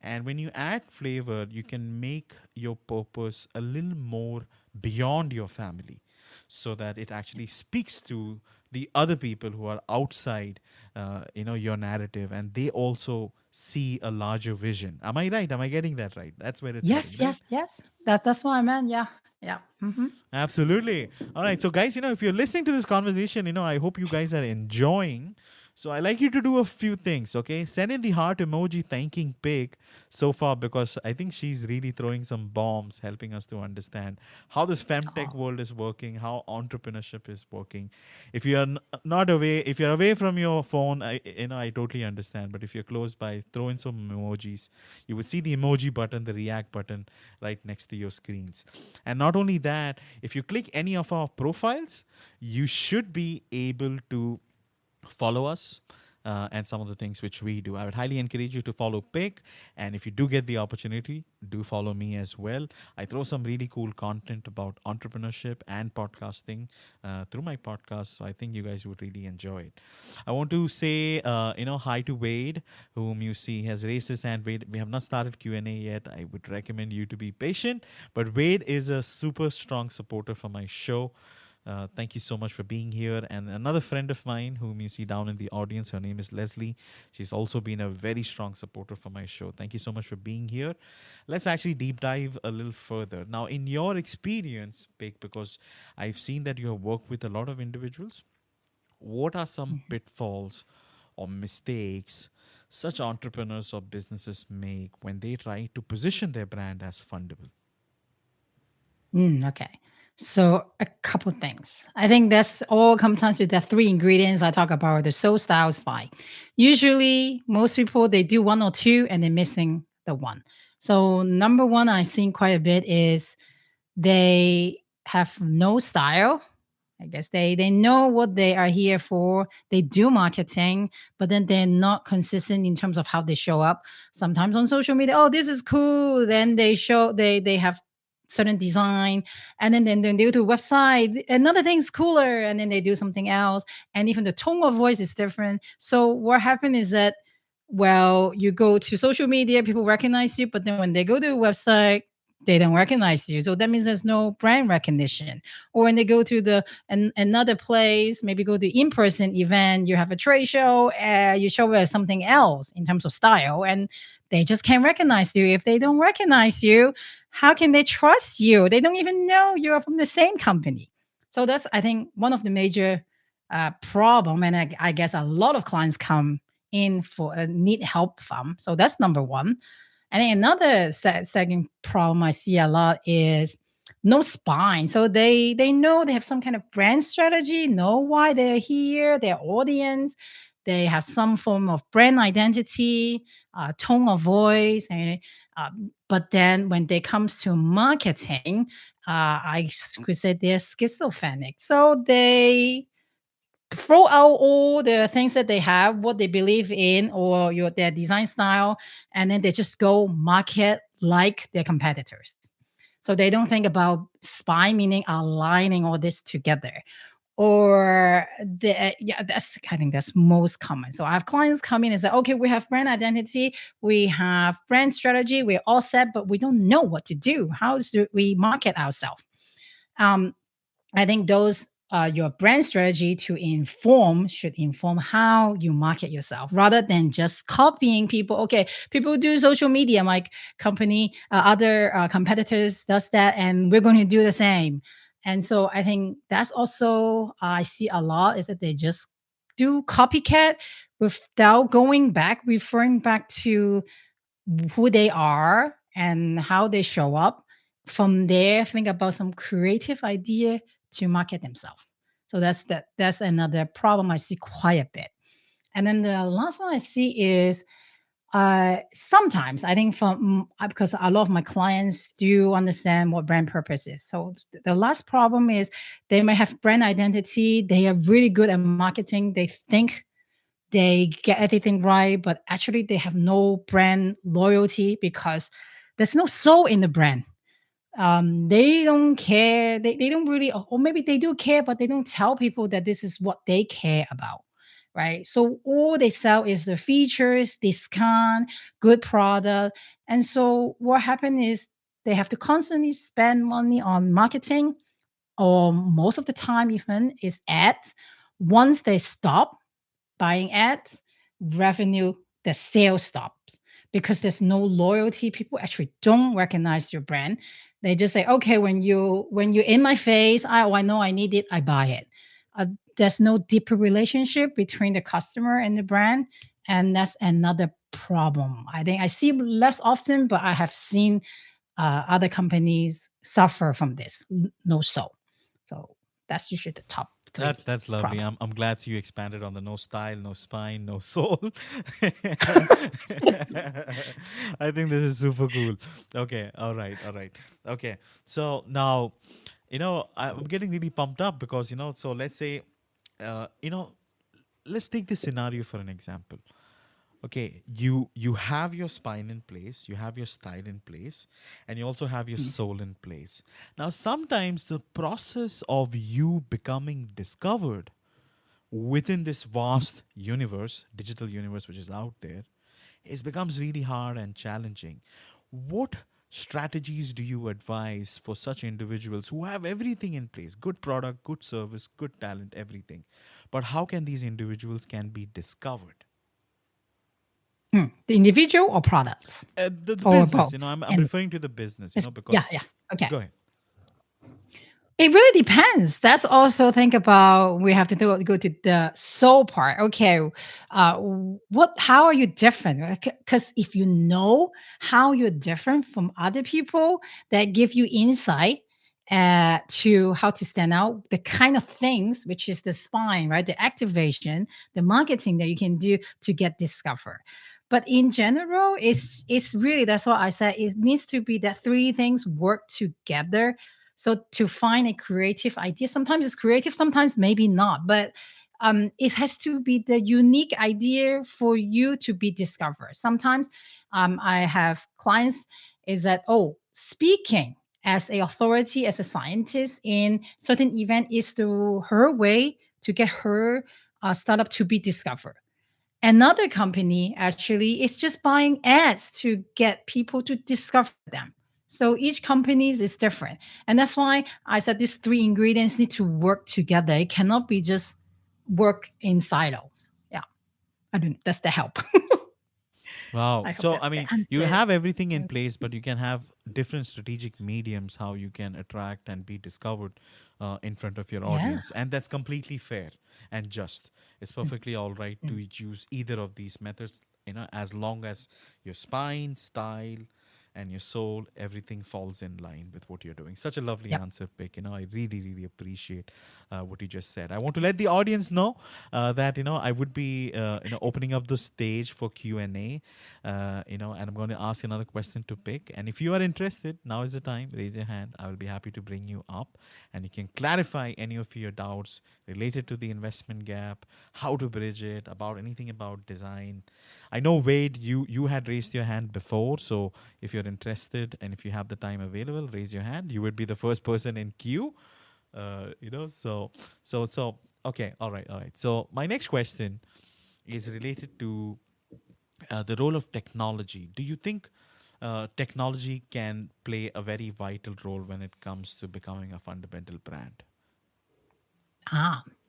Speaker 1: And when you add flavor, you can make your purpose a little more beyond your family, so that it actually speaks to the other people who are outside, your narrative, and they also see a larger vision. Am I right? Am I getting that right? That's where it's heading,
Speaker 2: Yes,
Speaker 1: right?
Speaker 2: yes, yes. That's what I meant. Yeah. Yeah. Hmm.
Speaker 1: Absolutely. All right. So, guys, if you're listening to this conversation, I hope you guys are enjoying. So, I like you to do a few things, okay? Send in the heart emoji thanking Pig so far, because I think she's really throwing some bombs, helping us to understand how this femtech
Speaker 2: Oh,
Speaker 1: world is working, how entrepreneurship is working. If you're not away, if you're away from your phone, I totally understand. But if you're close by, throw in some emojis. You would see the emoji button, the react button right next to your screens. And not only that, if you click any of our profiles, you should be able to follow us, and some of the things which we do. I would highly encourage you to follow Pick. And if you do get the opportunity, do follow me as well. I throw some really cool content about entrepreneurship and podcasting through my podcast. So I think you guys would really enjoy it. I want to say, hi to Wade, whom you see has raised his hand. Wade, we have not started Q&A yet. I would recommend you to be patient. But Wade is a super strong supporter for my show. Thank you so much for being here. And another friend of mine, whom you see down in the audience, her name is Leslie. She's also been a very strong supporter for my show. Thank you so much for being here. Let's actually deep dive a little further. Now, in your experience, Pik, because I've seen that you have worked with a lot of individuals, what are some pitfalls or mistakes such entrepreneurs or businesses make when they try to position their brand as fundable?
Speaker 2: okay. So a couple things. I think that's all comes down to the three ingredients I talk about: the soul, style, spy. Usually, most people they do one or two and they're missing the one. So number one I've seen quite a bit is they have no style. I guess they know what they are here for. They do marketing, but then they're not consistent in terms of how they show up. Sometimes on social media, oh, this is cool. Then they have certain design, and then they go to a website. Another thing's cooler, and then they do something else. And even the tone of voice is different. So what happened is that, well, you go to social media, people recognize you, but then when they go to a website, they don't recognize you. So that means there's no brand recognition. Or when they go to another place, maybe go to in-person event, you have a trade show, you show us something else in terms of style, and they just can't recognize you. If they don't recognize you, how can they trust you? They don't even know you're from the same company. So that's, I think, one of the major problem, and I guess a lot of clients come in for need help from. So that's number one. I think another second problem I see a lot is no spine. So they know they have some kind of brand strategy, know why they're here, their audience. They have some form of brand identity, tone of voice, and but then when it comes to marketing, I could say they're schizophrenic. So they throw out all the things that they have, what they believe in, or their design style, and then they just go market like their competitors. So they don't think about spy, meaning aligning all this together. Or yeah, that's I think that's most common. So I have clients come in and say, okay, we have brand identity, we have brand strategy, we're all set, but we don't know what to do. How do we market ourselves? Um, I think those your brand strategy to inform should inform how you market yourself rather than just copying people. Okay, people do social media, my company, other competitors does that, and we're going to do the same. And so I think that's also I see a lot is that they just do copycat without going back, referring back to who they are and how they show up. From there, think about some creative idea to market themselves. So that's another problem I see quite a bit. And then the last one I see is Sometimes I think because a lot of my clients do understand what brand purpose is. So the last problem is they may have brand identity. They are really good at marketing. They think they get everything right, but actually they have no brand loyalty because there's no soul in the brand. They don't care. They don't really, or maybe they do care, but they don't tell people that this is what they care about. Right. So all they sell is the features, discount, good product. And so what happened is they have to constantly spend money on marketing, or most of the time even is ads. Once they stop buying ads, revenue, the sales stops because there's no loyalty. People actually don't recognize your brand. They just say, okay, when you're in my face, I know I need it, I buy it. Uh, there's no deeper relationship between the customer and the brand, and that's another problem. I think I see less often, but I have seen other companies suffer from this. No soul. So that's usually the top three
Speaker 1: That's lovely.
Speaker 2: problem.
Speaker 1: I'm glad you expanded on the no style, no spine, no soul. I think this is super cool. Okay, all right, all right. Okay, so now, I'm getting really pumped up because So let's say, uh, you know, let's take this scenario for an example. Okay, you have your spine in place, you have your style in place, and you also have your
Speaker 2: Mm.
Speaker 1: soul in place. Now sometimes the process of you becoming discovered within this vast universe, digital universe which is out there, it becomes really hard and challenging. What strategies do you advise for such individuals who have everything in place, good product, good service, good talent, everything, but how can these individuals can be discovered?
Speaker 2: The individual or products
Speaker 1: The
Speaker 2: or
Speaker 1: business,
Speaker 2: both?
Speaker 1: I'm
Speaker 2: And
Speaker 1: referring to the business, because
Speaker 2: yeah, yeah. Okay.
Speaker 1: go ahead.
Speaker 2: It really depends. That's also think about we have to go to the soul part. Okay, how are you different? Because if you know how you're different from other people, that give you insight to how to stand out. The kind of things which is the spine, right? The activation, the marketing that you can do to get discovered. But in general, it's really that's what I said. It needs to be that three things work together, so to find a creative idea, sometimes it's creative, sometimes maybe not, but it has to be the unique idea for you to be discovered. Sometimes I have clients is that, oh, speaking as a authority, as a scientist in certain event is her way to get her startup to be discovered. Another company actually is just buying ads to get people to discover them. So each company is different. And that's why I said these three ingredients need to work together. It cannot be just work in silos. Yeah. I don't that's the help.
Speaker 1: Wow.
Speaker 2: I hope
Speaker 1: So,
Speaker 2: that
Speaker 1: I mean, you
Speaker 2: answered.
Speaker 1: have everything in place, but you can have different strategic mediums how you can attract and be discovered in front of your
Speaker 2: Yeah.
Speaker 1: audience. And that's completely fair and just. It's perfectly all right
Speaker 2: Mm.
Speaker 1: to choose either of these methods, as long as your spine, style, and your soul, everything falls in line with what you're doing. Such a lovely
Speaker 2: Yep.
Speaker 1: answer, Pick. I really, really appreciate what you just said. I want to let the audience know that I would be opening up the stage for Q&A, and I'm going to ask another question to Pick. And if you are interested, now is the time. Raise your hand. I will be happy to bring you up, and you can clarify any of your doubts related to the investment gap, how to bridge it, about anything about design. I know Wade, you had raised your hand before, so if you're interested and if you have the time available, raise your hand. You would be the first person in queue. So okay, all right, all right. So my next question is related to the role of technology. Do you think technology can play a very vital role when it comes to becoming a fundamental brand?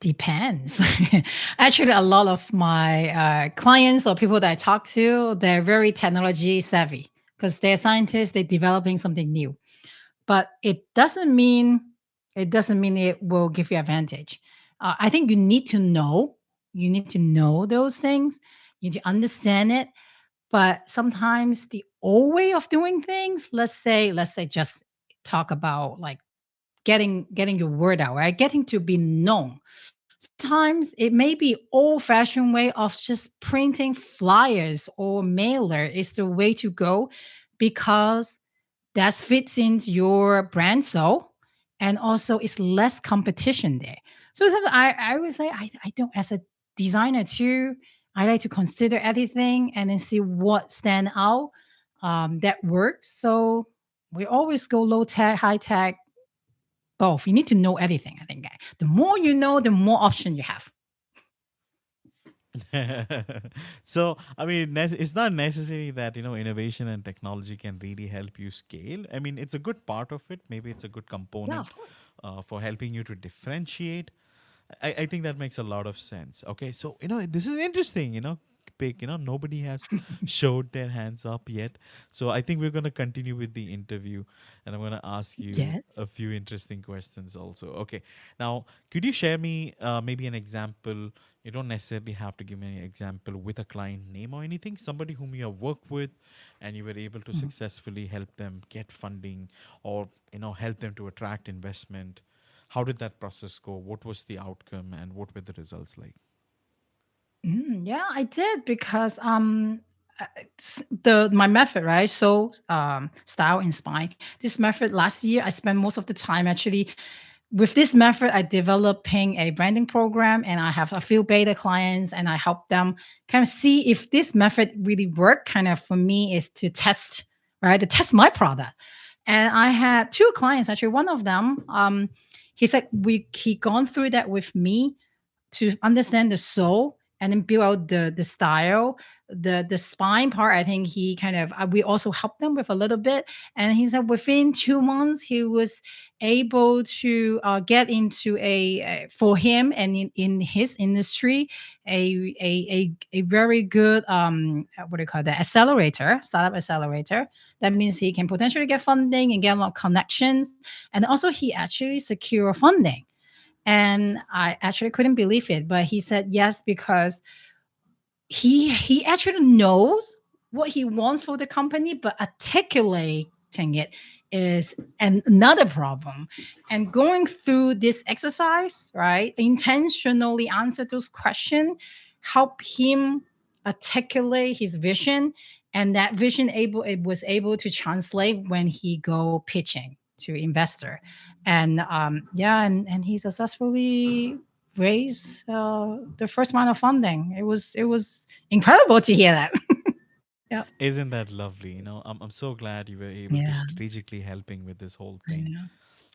Speaker 2: Depends. Actually, a lot of my clients or people that I talk to, they're very technology savvy because they're scientists, they're developing something new. But it doesn't mean it will give you advantage. I think you need to know those things. You need to understand it. But sometimes the old way of doing things, let's say just talk about like getting your word out, right? Getting to be known. Sometimes it may be old-fashioned way of just printing flyers or mailer is the way to go because that fits into your brand soul and also it's less competition there. So sometimes I would say I don't as a designer too, I like to consider everything and then see what stand out that works. So we always go low tech, high tech, both. You need to know everything, I think. The more you know, the more option you have.
Speaker 1: So I mean, it's not necessary that innovation and technology can really help you scale. I mean, it's a good part of it. Maybe it's a good
Speaker 2: Yeah,
Speaker 1: component
Speaker 2: of course.
Speaker 1: for helping you to differentiate. I think that makes a lot of sense. Okay, so this is interesting. Pick. Nobody has showed their hands up yet. So I think we're gonna continue with the interview, and I'm gonna ask you
Speaker 2: Yes.
Speaker 1: a few interesting questions also. Okay, now could you share me maybe an example? You don't necessarily have to give me an example with a client name or anything. Somebody whom you have worked with, and you were able to
Speaker 2: Mhm.
Speaker 1: successfully help them get funding, or help them to attract investment. How did that process go? What was the outcome, and what were the results like?
Speaker 2: Yeah, I did because the my method, right? So style and spine. This method last year I spent most of the time actually with this method I developing a branding program and I have a few beta clients and I help them kind of see if this method really work. Kind of for me is to test, right? To test my product. And I had two clients actually. One of them, he said he gone through that with me to understand the soul and then build out the style. The spine part, I think he kind of we also helped them with a little bit. And he said within 2 months he was able to get into for him and in his industry a very good what do you call that, accelerator, startup accelerator. That means he can potentially get funding and get a lot of connections, and also he actually secure funding. And I actually couldn't believe it, but he said yes because he actually knows what he wants for the company, but articulating it is another problem. And going through this exercise, right, intentionally answer those questions, help him articulate his vision, and that vision able it was able to translate when he go pitching to investor. And yeah, and he successfully raised the first round of funding. It was incredible to hear that. Yeah.
Speaker 1: Isn't that lovely? I'm so glad you were able to
Speaker 2: Yeah.
Speaker 1: strategically helping with this whole
Speaker 2: I
Speaker 1: thing.
Speaker 2: know.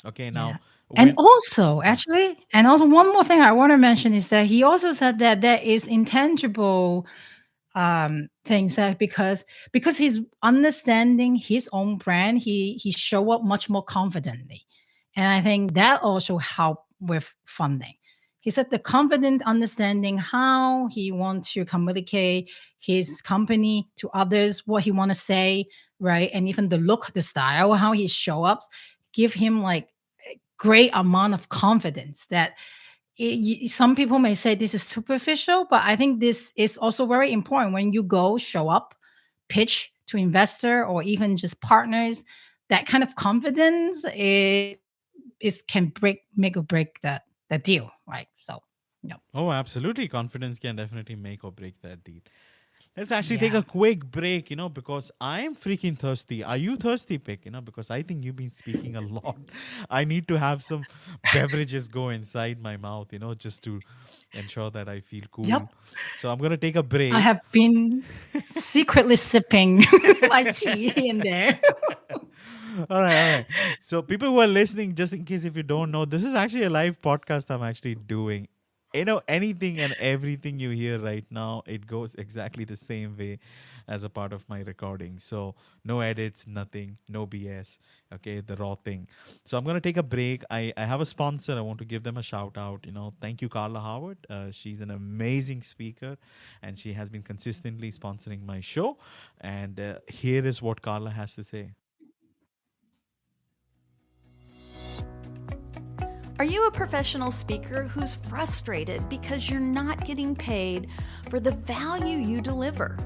Speaker 1: Okay,
Speaker 2: Yeah.
Speaker 1: now
Speaker 2: And
Speaker 1: when
Speaker 2: also,
Speaker 1: yeah.
Speaker 2: actually, and also one more thing I want to mention is that he also said that there is intangible things that because he's understanding his own brand, he show up much more confidently, and I think that also helped with funding. He said the confident understanding how he wants to communicate his company to others, what he want to say, right, and even the look, the style, how he show up, give him like great amount of confidence that some people may say this is superficial, but I think this is also very important when you go show up, pitch to investor or even just partners. That kind of confidence is can make or break that deal, right? So, you know,
Speaker 1: Oh, absolutely. Confidence can definitely make or break that deal. Let's actually take
Speaker 2: yeah.
Speaker 1: a quick break, because I'm freaking thirsty. Are you thirsty, Pick? Because I think you've been speaking a lot. I need to have some beverages go inside my mouth, just to ensure that I feel cool.
Speaker 2: Yep.
Speaker 1: So I'm going to take a
Speaker 2: I
Speaker 1: break.
Speaker 2: have been secretly sipping my tea in there.
Speaker 1: All right, all right. So, people who are listening, just in case if you don't know, this is actually a live podcast I'm actually doing. Anything and everything you hear right now, it goes exactly the same way as a part of my recording. So, no edits, nothing, no BS. Okay, the raw thing. So, I'm going to take a break. I have a sponsor. I want to give them a shout out. Thank you, Carla Howard. She's an amazing speaker and she has been consistently sponsoring my show. And here is what Carla has to say.
Speaker 3: Are you a professional speaker who's frustrated because you're not getting paid for the value you deliver?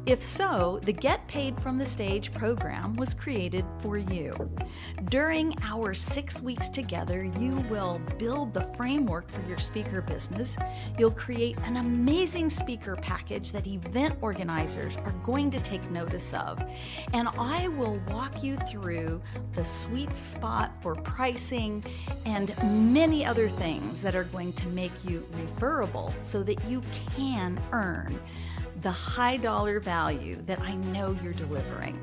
Speaker 3: If so, the Get Paid from the Stage program was created for you. During our 6 weeks together, you will build the framework for your speaker business. You'll create an amazing speaker package that event organizers are going to take notice of. And I will walk you through the sweet spot for pricing and many other things that are going to make you referable so that you can earn the high dollar value that I know you're delivering.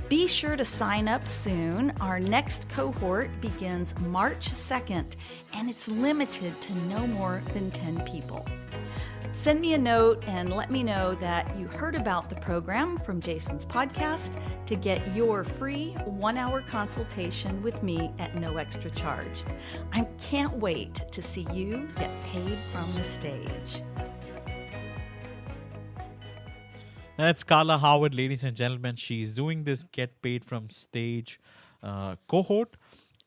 Speaker 3: Be sure to sign up soon. Our next cohort begins March 2nd, and it's limited to no more than 10 people. Send me a note and let me know that you heard about the program from Jason's podcast to get your free 1-hour consultation with me at no extra charge. I can't wait to see you get paid from the stage.
Speaker 1: That's Carla Howard, ladies and gentlemen. She's doing this Get Paid from Stage cohort.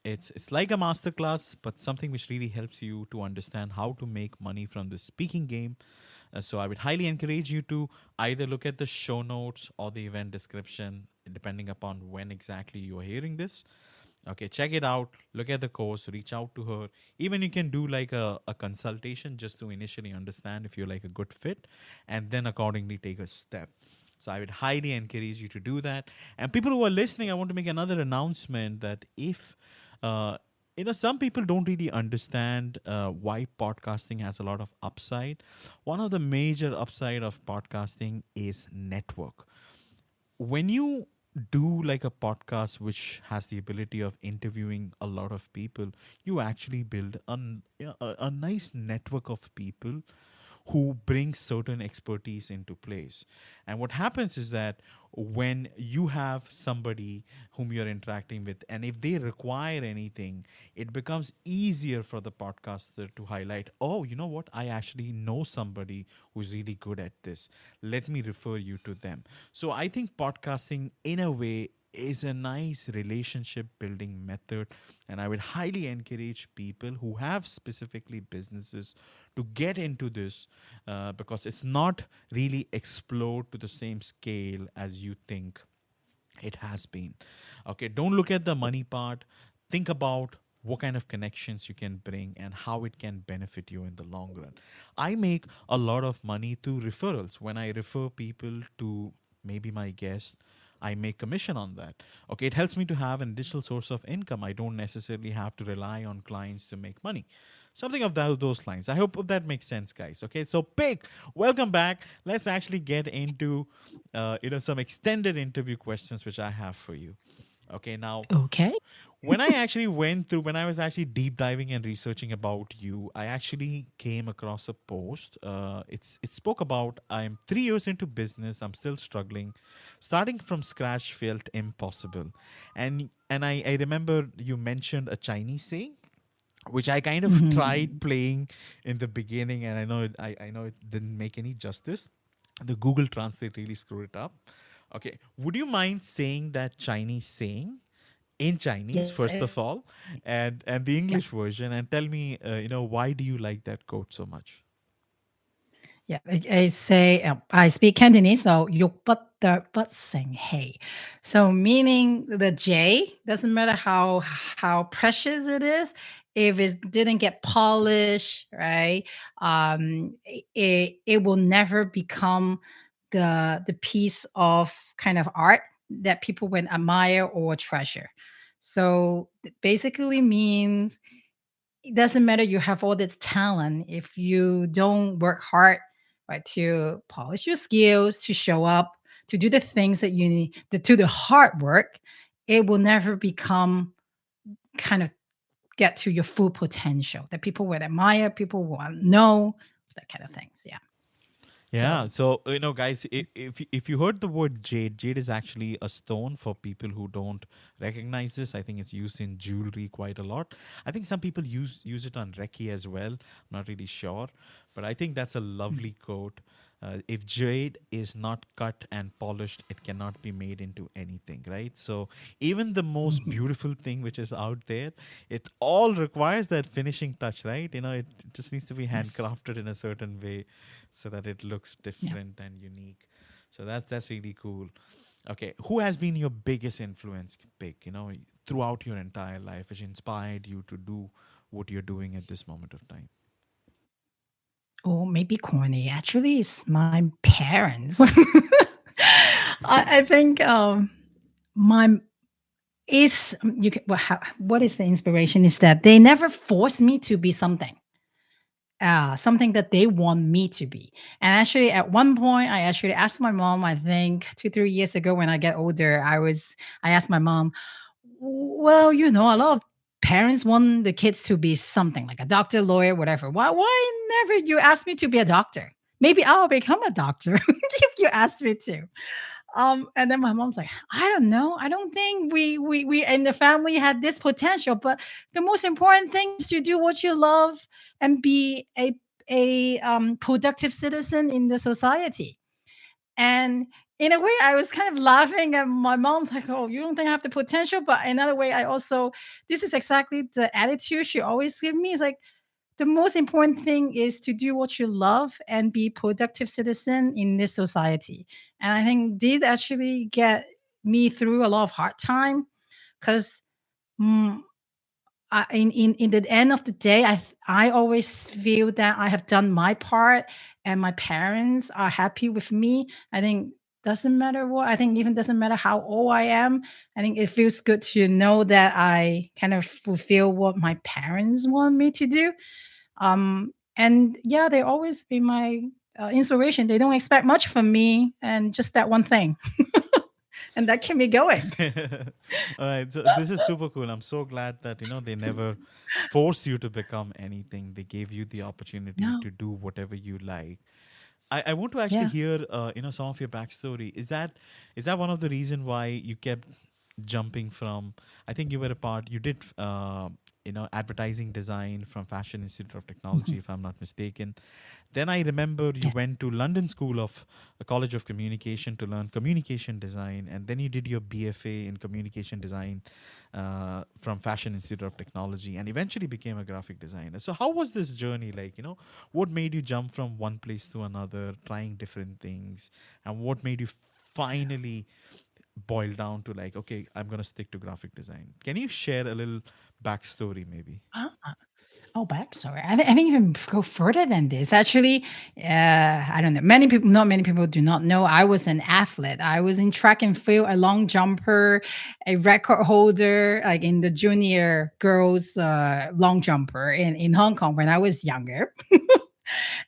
Speaker 1: It's like a masterclass, but something which really helps you to understand how to make money from the speaking game. So I would highly encourage you to either look at the show notes or the event description, depending upon when exactly you are hearing this. Okay, check it out. Look at the course. Reach out to her. Even you can do like a consultation just to initially understand if you're like a good fit, and then accordingly take a step. So I would highly encourage you to do that. And people who are listening, I want to make another announcement that if some people don't really understand why podcasting has a lot of upside. One of the major upside of podcasting is network. When you do like a podcast which has the ability of interviewing a lot of people, you actually build a nice network of people who bring certain expertise into place. And what happens is that when you have somebody whom you're interacting with, and if they require anything, it becomes easier for the podcaster to highlight, oh, you know what, I actually know somebody who's really good at this. Let me refer you to them. So I think podcasting, in a way, is a nice relationship building method, and I would highly encourage people who have specifically businesses to get into this because it's not really explored to the same scale as you think it has been. Okay, don't look at the money part. Think about what kind of connections you can bring and how it can benefit you in the long run. I make a lot of money through referrals. When I refer people to maybe my guest, I make commission on that. Okay, it helps me to have an additional source of income. I don't necessarily have to rely on clients to make money. Something of those lines. I hope that makes sense, guys. Okay, so Pik, welcome back. Let's actually get into some extended interview questions which I have for you. Okay, now
Speaker 2: Okay.
Speaker 1: when I was actually deep diving and researching about you, I actually came across a post. It spoke about, I'm 3 years into business, I'm still struggling. Starting from scratch felt impossible. And I remember you mentioned a Chinese saying, which I kind of tried playing in the beginning, and I know it didn't make any justice. The Google Translate really screwed it up. Okay, would you mind saying that Chinese saying in Chinese,
Speaker 2: Yes.
Speaker 1: first of all, and the
Speaker 2: Yeah.
Speaker 1: English version, and tell me, why do you like that quote so much?
Speaker 2: Yeah, I say I speak Cantonese, so 肉不得不成器. So meaning the J doesn't matter how precious it is, if it didn't get polished, right? It will never become the piece of kind of art that people would admire or treasure. So it basically means it doesn't matter you have all this talent if you don't work hard, right, to polish your skills, to show up, to do the things that you need to do the hard work, it will never become kind of get to your full potential that people would admire, people will know, that kind of things. Yeah.
Speaker 1: Yeah.
Speaker 2: So
Speaker 1: So, guys, if you heard the word jade, jade is actually a stone for people who don't recognize this. I think it's used in jewelry quite a lot. I think some people use it on Reiki as well. I'm not really sure, but I think that's a lovely quote. If jade is not cut and polished, it cannot be made into anything, right? So even the most beautiful thing which is out there, it all requires that finishing touch, right? It just needs to be
Speaker 2: yes.
Speaker 1: handcrafted in a certain way so that it looks
Speaker 2: Yeah.
Speaker 1: different and unique. So that's really cool. Okay, who has been your biggest influence, Pick? Throughout your entire life, which inspired you to do what you're doing at this moment of time?
Speaker 2: Oh, maybe corny. Actually, it's my parents. I think my is you can, well, what is the inspiration is that they never forced me to be something that they want me to be. And actually, at one point, I actually asked my mom. I think 2 3 years ago, when I get older, I asked my mom, well, a lot of parents want the kids to be something like a doctor, lawyer, whatever. Why never you ask me to be a doctor? Maybe I'll become a doctor if you ask me to. And then my mom's like, I don't know. I don't think we in the family had this potential. But the most important thing is to do what you love and be a productive citizen in the society. And in a way, I was kind of laughing at my mom's like, "Oh, you don't think I have the potential?" But another way, this is exactly the attitude she always give me. Is like, the most important thing is to do what you love and be productive citizen in this society. And I think did actually get me through a lot of hard time because in the end of the day, I always feel that I have done my part and my parents are happy with me. I think doesn't matter what. I think even doesn't matter how old I am. I think it feels good to know that I kind of fulfill what my parents want me to do. And yeah, they always be my inspiration. They don't expect much from me, and just that one thing, and that kept me going.
Speaker 1: All right, so this is super cool. I'm so glad that they never force you to become anything. They gave you the opportunity
Speaker 2: No,
Speaker 1: to do whatever you like. I want to actually
Speaker 2: yeah.
Speaker 1: hear some of your backstory. Is that one of the reason why you kept jumping from? I think you did advertising design from Fashion Institute of Technology,
Speaker 2: Mhm.
Speaker 1: if I'm not mistaken. Then I remember you
Speaker 2: Yes.
Speaker 1: went to London School of College of Communication to learn communication design, and then you did your BFA in communication design from Fashion Institute of Technology, and eventually became a graphic designer. So how was this journey like? What made you jump from one place to another, trying different things, and what made you finally boil down to like, okay, I'm gonna stick to graphic design? Can you share a little backstory, maybe?
Speaker 2: Ah. Oh, backstory. I didn't even go further than this. Actually, I don't know. Not many people do not know I was an athlete. I was in track and field, a long jumper, a record holder, like in the junior girls long jumper in Hong Kong when I was younger.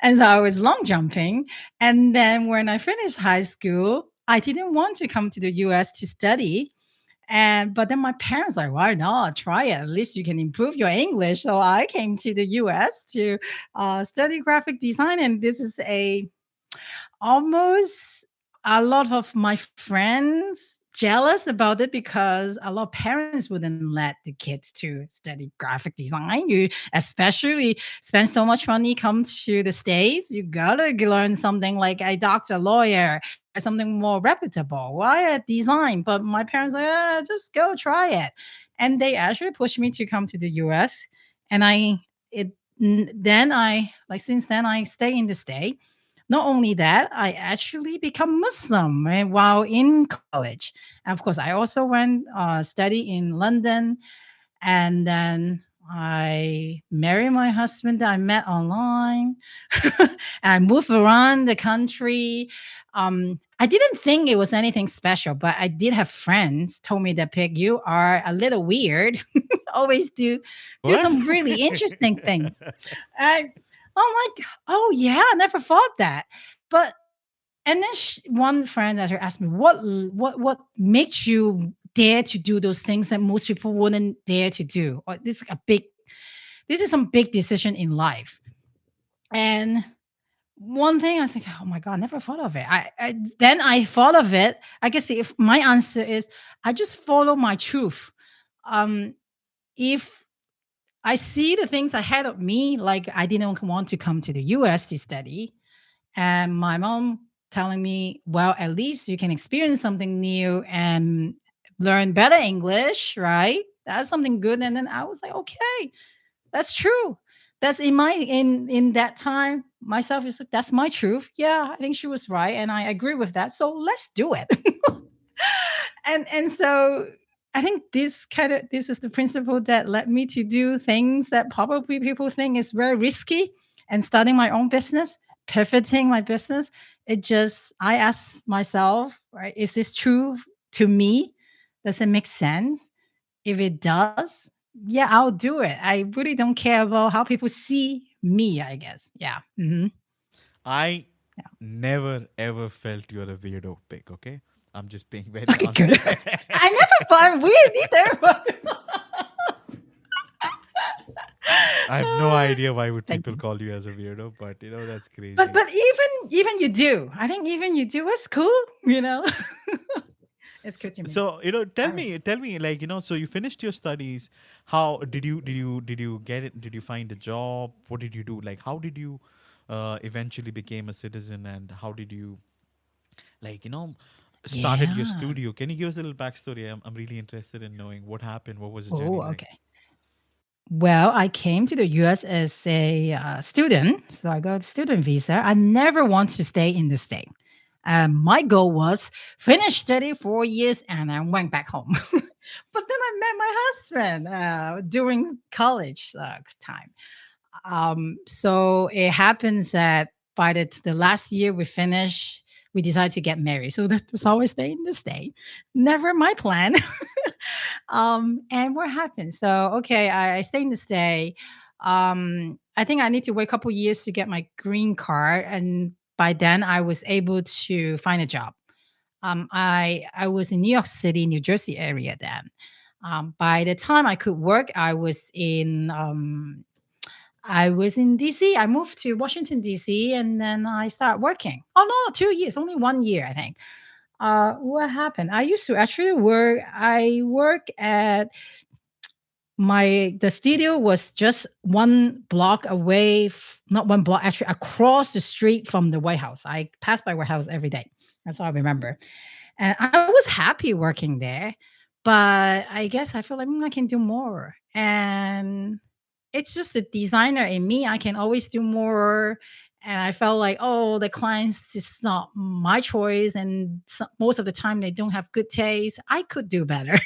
Speaker 2: And so I was long jumping. And then when I finished high school, I didn't want to come to the US to study. And but then my parents like, why not try it? At least you can improve your English. So I came to the US to study graphic design, and this is a almost a lot of my friends jealous about it because a lot of parents wouldn't let the kids to study graphic design. You especially spend so much money come to the States, you gotta learn something like a doctor, lawyer, or something more reputable. Why a design? But my parents like, just go try it. And they actually pushed me to come to the US. And then I like since then I stay in the state. Not only that, I actually become Muslim while in college. And of course, I also went study in London, and then I married my husband that I met online. And I moved around the country. I didn't think it was anything special, but I did have friends told me that Pig, you are a little weird. Always do
Speaker 1: What?
Speaker 2: some really interesting things. I, oh my, oh yeah, I never thought that. But and then one friend actually asked me, what makes you dare to do those things that most people wouldn't dare to do? Or this is some big decision in life. And one thing I was like, oh my god, I never thought of it. Then I thought of it. I guess if my answer is, I just follow my truth. Um, if I see the things ahead of me, like I didn't want to come to the US to study, and my mom telling me, well, at least you can experience something new and learn better English, right? That's something good. And then I was like, okay, that's true. That's in that time. myself is like, that's my truth. Yeah, I think she was right, and I agree with that. So let's do it. And so I think this is the principle that led me to do things that probably people think is very risky. And starting my own business, pivoting my business, I ask myself, right, is this true to me? Does it make sense? If it does, yeah, I'll do it. I really don't care about how people see me, I guess. Yeah.
Speaker 1: I
Speaker 2: Yeah.
Speaker 1: never ever felt you're a weirdo pick, okay? I'm just being very
Speaker 2: Okay, good.
Speaker 1: honest.
Speaker 2: I never find weird either.
Speaker 1: I have no idea why would
Speaker 2: Thank
Speaker 1: people
Speaker 2: you.
Speaker 1: call you as a weirdo, but that's
Speaker 2: But
Speaker 1: crazy.
Speaker 2: but even you do. I think even you do is cool. You know, it's
Speaker 1: S-
Speaker 2: good to me.
Speaker 1: So,
Speaker 2: All right.
Speaker 1: tell me, like, so you finished your studies. How did you get it? Did you find a job? What did you do? Like, how did you eventually became a citizen, and how did you, like, started your
Speaker 2: Yeah.
Speaker 1: studio? Can you give us a little backstory? I'm really interested in knowing what happened. What was the journey
Speaker 2: Oh,
Speaker 1: like?
Speaker 2: okay. Well, I came to the US as a student, so I got a student visa. I never want to stay in the state. My goal was finish study 4 years and I went back home. But then I met my husband during college time. So it happens that by the last year we finished, we decided to get married. So that was always stay in the state. Never my plan. And what happened? So okay, I stayed in the state. I think I need to wait a couple years to get my green card, and by then I was able to find a job. I was in New York City, New Jersey area then. By the time I could work, I was in DC. I moved to Washington DC, and then I started working. Oh no, 2 years, only 1 year, I think. What happened? I used to actually work. I work at the studio was just 1 block away, not 1 block, actually across the street from the White House. I passed by White House every day. That's all I remember. And I was happy working there, but I guess I feel like I can do more. And it's just the designer in me. I can always do more. And I felt like, oh, the clients is not my choice. And most of the time they don't have good taste. I could do better.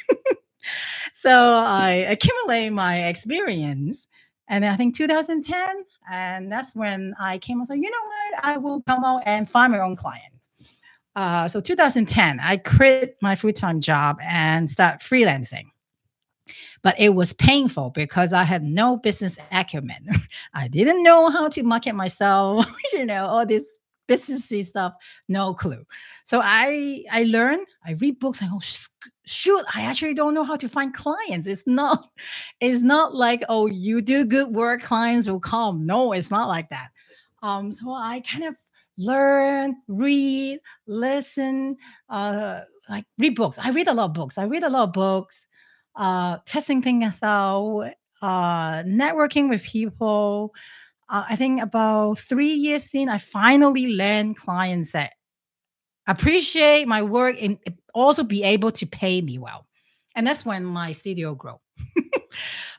Speaker 2: So I accumulate my experience. And I think 2010, and that's when I came and said, you know what, I will come out and find my own clients. So 2010, I quit my full-time job and start freelancing. But it was painful because I had no business acumen. I didn't know how to market myself, all this businessy stuff, no clue. So I learned, I read books, I go, shoot, I actually don't know how to find clients. It's not like, oh, you do good work, clients will come. No, it's not like that. So I kind of learn, read, listen, like read books. I read a lot of books. Testing things out, networking with people. I think about 3 years in, I finally land clients that appreciate my work and also be able to pay me well. And that's when my studio grew.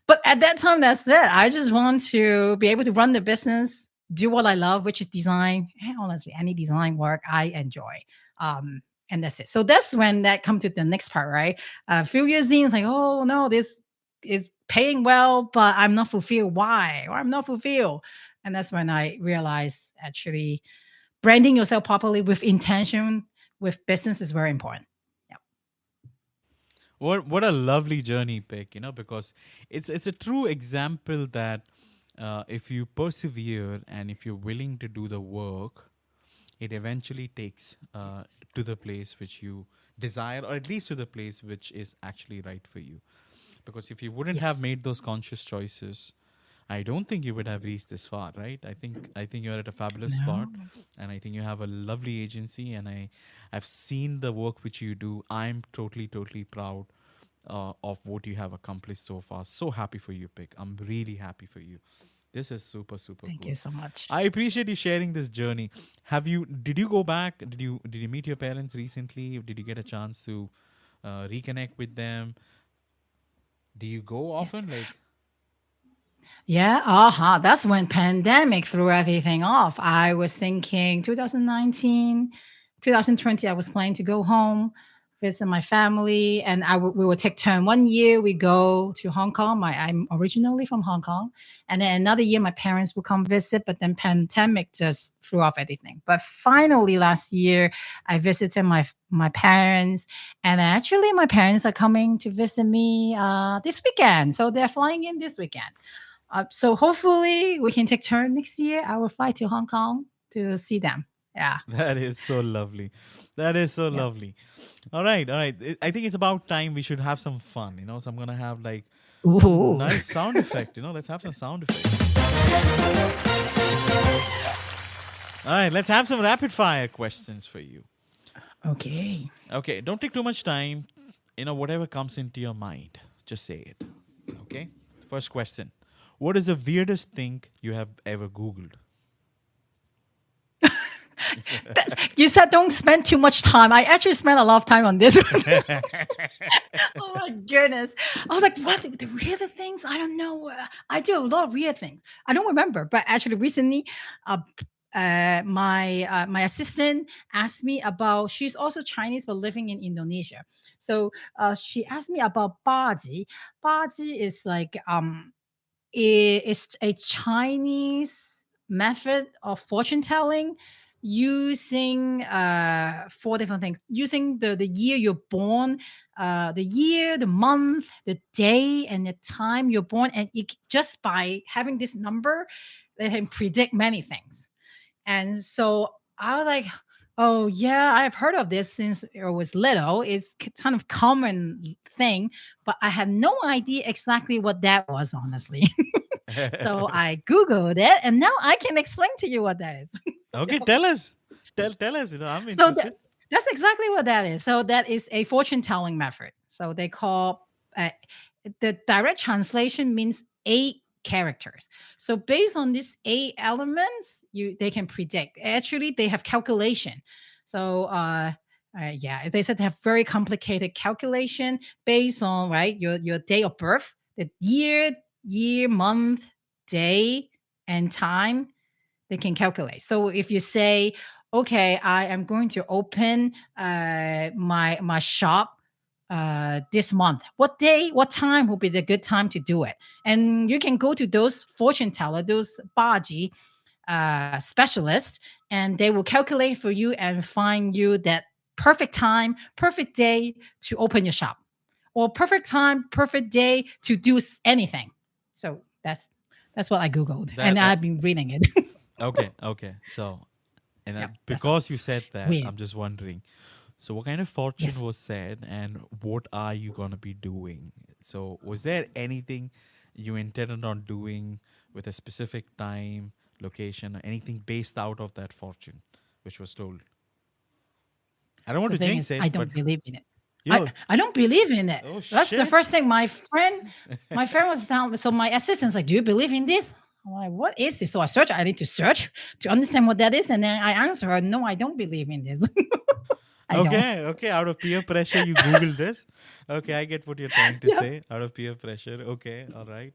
Speaker 2: But at that time, that's it. I just want to be able to run the business, do what I love, which is design. And honestly, any design work I enjoy. And that's it. So that's when that come to the next part, right? A few years in, it's like, oh no, this is paying well, but I'm not fulfilled. Why? Or I'm not fulfilled. And that's when I realized actually branding yourself properly with intention with business is very important. Yeah.
Speaker 1: What a lovely journey, Pick, because it's a true example that if you persevere and if you're willing to do the work, it eventually takes to the place which you desire, or at least to the place which is actually right for you. Because if you wouldn't have
Speaker 2: Yes.
Speaker 1: made those conscious choices, I don't think you would have reached this far, right? I think you're at a fabulous spot,
Speaker 2: No.
Speaker 1: and I think you have a lovely agency, and I've seen the work which you do. I'm totally proud of what you have accomplished so far. So happy for you, Pick. I'm really happy for you. This is super
Speaker 2: Thank
Speaker 1: cool.
Speaker 2: you so much.
Speaker 1: I appreciate you sharing this journey. Did you go back? Did you meet your parents recently? Did you get a chance to reconnect with them? Do you go
Speaker 2: Yes.
Speaker 1: often? Like,
Speaker 2: Yeah, that's when pandemic threw everything off. I was thinking 2019, 2020, I was planning to go home, visit my family, and we would take turn. One year we go to Hong Kong. I'm originally from Hong Kong, and then another year my parents would come visit. But then pandemic just threw off everything. But finally last year I visited my parents, and actually my parents are coming to visit me this weekend. So they're flying in this weekend. So hopefully we can take turn next year. I will fly to Hong Kong to see them. Yeah.
Speaker 1: That is so lovely. That is so
Speaker 2: Yeah.
Speaker 1: lovely. All right, all right. I think it's about time we should have some fun. So I'm gonna have like a
Speaker 2: Ooh.
Speaker 1: nice sound effect. Let's have some sound effects. All right, let's have some rapid fire questions for you.
Speaker 2: Okay.
Speaker 1: Okay, don't take too much time. Whatever comes into your mind, just say it. Okay. First question: what is the weirdest thing you have ever Googled?
Speaker 2: You said don't spend too much time. I actually spent a lot of time on this one. Oh my goodness. I was like, what? The weird things? I don't know. I do a lot of weird things. I don't remember, but actually recently, my assistant asked me about. She's also Chinese but living in Indonesia. So she asked me about baji. Baji is like it's a Chinese method of fortune telling using four different things. Using the year you're born, the year, the month, the day, and the time you're born, and just by having this number, they can predict many things. And so I was like, oh yeah, I've heard of this since I was little. It's kind of common thing, but I had no idea exactly what that was, honestly. So I Googled it, and now I can explain to you what that is.
Speaker 1: Okay, tell us. Tell us. I'm
Speaker 2: So
Speaker 1: interested.
Speaker 2: that's exactly what that is. So that is a fortune telling method. So they call the direct translation means 8 characters. So based on these 8 elements, they can predict. Actually, they have calculation. So yeah, they said they have very complicated calculation based on your day of birth, the year, month, day, and time. They can calculate. So if you say, okay, I am going to open my shop this month. What day, what time will be the good time to do it? And you can go to those fortune teller, those baji specialists, and they will calculate for you and find you that perfect time, perfect day to open your shop, or perfect time, perfect day to do anything. So that's what I googled,
Speaker 1: That,
Speaker 2: and
Speaker 1: that
Speaker 2: I've been reading it.
Speaker 1: okay. So,
Speaker 2: Yeah, that's
Speaker 1: because you said that,
Speaker 2: weird.
Speaker 1: I'm just wondering. So, what kind of fortune
Speaker 2: Yes.
Speaker 1: was said, and what are you gonna be doing? So, was there anything you intended on doing with a specific time, location, or anything based out of that fortune, which was told? I don't want
Speaker 2: The
Speaker 1: to
Speaker 2: thing
Speaker 1: jinx
Speaker 2: is,
Speaker 1: it,
Speaker 2: I
Speaker 1: but
Speaker 2: don't believe in it.
Speaker 1: you
Speaker 2: I,
Speaker 1: know,
Speaker 2: I don't believe in it.
Speaker 1: oh
Speaker 2: That's the
Speaker 1: shit.
Speaker 2: first thing. My friend was down. So my assistant's like, "Do you believe in this?" I'm like, "What is this?" So I search. I need to search to understand what that is, and then I answer her, "No, I don't believe in this. I don't."
Speaker 1: Okay. Out of peer pressure, you Google this. Okay, I get what you're trying to
Speaker 2: Yeah.
Speaker 1: say. Out of peer pressure. Okay, all right.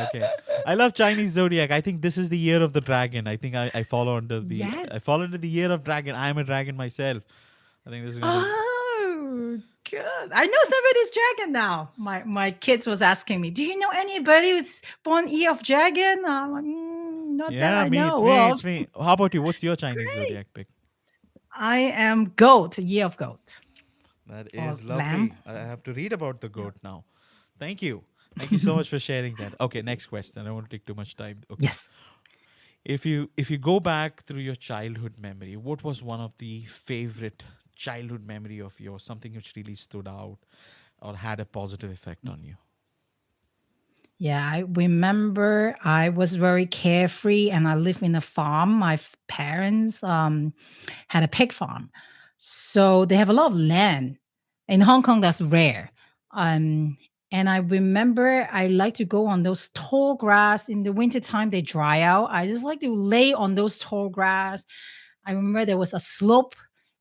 Speaker 1: Okay. I love Chinese zodiac. I think this is the year of the dragon. I think I follow under the I
Speaker 2: Yes.
Speaker 1: fall under the year of dragon. I am a dragon myself. I think this is gonna
Speaker 2: Oh, good. I know somebody's dragon now. My kids was asking me, "Do you know anybody who's born year of dragon?" I'm like, "Not that
Speaker 1: yeah,
Speaker 2: I
Speaker 1: me,
Speaker 2: know."
Speaker 1: it's me,
Speaker 2: Well,
Speaker 1: it's me. How about you? What's your Chinese
Speaker 2: great.
Speaker 1: zodiac pick?
Speaker 2: I am goat, year of goat
Speaker 1: That
Speaker 2: or
Speaker 1: is
Speaker 2: lamb.
Speaker 1: lovely. I have to read about the
Speaker 2: Yeah.
Speaker 1: goat now. Thank you. Thank you so much for sharing that. Okay, next question. I don't want to take too much time. Okay.
Speaker 2: Yes.
Speaker 1: If you go back through your childhood memory, what was one of the favorite childhood memory of yours? Something which really stood out or had a positive effect on you?
Speaker 2: Yeah, I remember I was very carefree and I lived in a farm. My parents had a pig farm. So they have a lot of land. In Hong Kong, that's rare. Um, and I remember I like to go on those tall grass in the wintertime, they dry out. I just like to lay on those tall grass. I remember there was a slope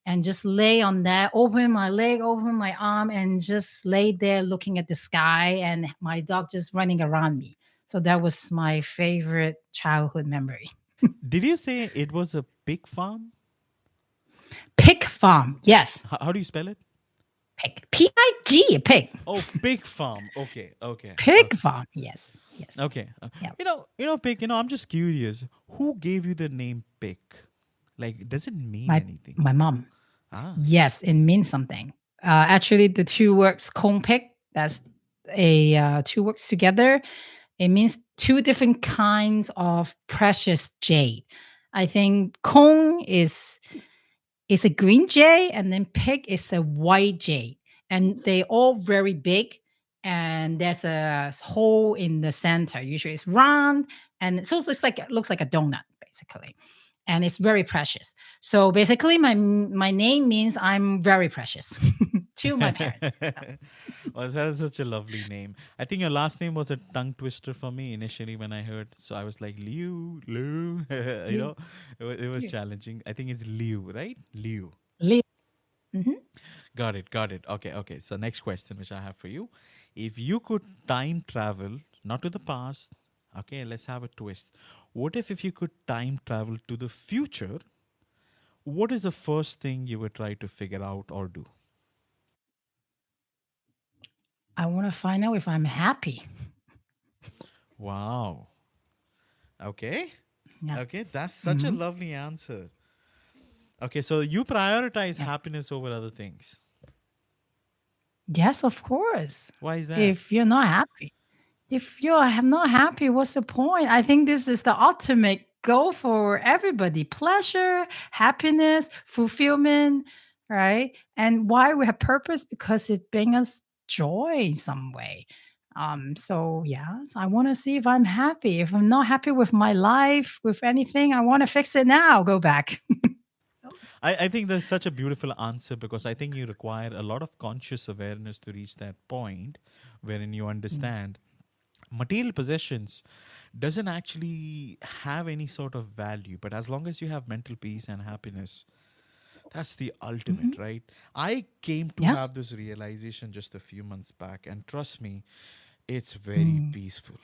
Speaker 2: and just lay on that, open my leg, open my arm, and just lay there looking at the sky and my dog just running around me. So that was my favorite childhood memory.
Speaker 1: Did you say it was a pig farm?
Speaker 2: Pig farm. Yes.
Speaker 1: How do you spell it?
Speaker 2: Pig. Pig. Pig.
Speaker 1: Oh, pig farm. Okay, okay,
Speaker 2: Pig
Speaker 1: okay,
Speaker 2: farm. Yes. Yes.
Speaker 1: okay.
Speaker 2: Yeah.
Speaker 1: Pig. I'm just curious. Who gave you the name pig? Like, does it mean
Speaker 2: My
Speaker 1: anything?
Speaker 2: my mom.
Speaker 1: Ah,
Speaker 2: Yes, it means something. Actually, the two words "kong pig," that's a two words together. It means two different kinds of precious jade. I think kong is a green jade, and then pig is a white jade, and they all very big. And there's a hole in the center. Usually, it's round, and so it's like it looks like a donut, basically, and it's very precious. So basically, my name means I'm very precious to my parents.
Speaker 1: well, that's such a lovely name. I think your last name was a tongue twister for me initially when I heard. So I was like Liu, Liu.
Speaker 2: Liu,
Speaker 1: It was
Speaker 2: Liu,
Speaker 1: challenging. I think it's Liu, right? Liu.
Speaker 2: Liu. Mhm.
Speaker 1: Got it. Got it. Okay. Okay. So next question, which I have for you, if you could time travel, not to the past. Okay, let's have a twist. What if you could time travel to the future? What is the first thing you would try to figure out or do?
Speaker 2: I want to find out if I'm happy.
Speaker 1: Wow. Okay.
Speaker 2: Yeah.
Speaker 1: Okay, that's such a
Speaker 2: Mhm.
Speaker 1: lovely answer. Okay, so you prioritize
Speaker 2: Yeah.
Speaker 1: happiness over other things.
Speaker 2: Yes, of course.
Speaker 1: Why is that?
Speaker 2: If you're not happy, if you're not happy, what's the point? I think this is the ultimate goal for everybody: pleasure, happiness, fulfillment, right? And why we have purpose? Because it brings us joy in some way. So yes, I want to see if I'm happy. If I'm not happy with my life, with anything, I want to fix it now. Go back.
Speaker 1: I think that's such a beautiful answer because I think you require a lot of conscious awareness to reach that point wherein you
Speaker 2: Mm.
Speaker 1: understand material possessions doesn't actually have any sort of value, but as long as you have mental peace and happiness, that's the
Speaker 2: Mhm.
Speaker 1: ultimate, right? I came to
Speaker 2: Yeah.
Speaker 1: have this realization just a few months back, and trust me, it's very
Speaker 2: Mm.
Speaker 1: peaceful.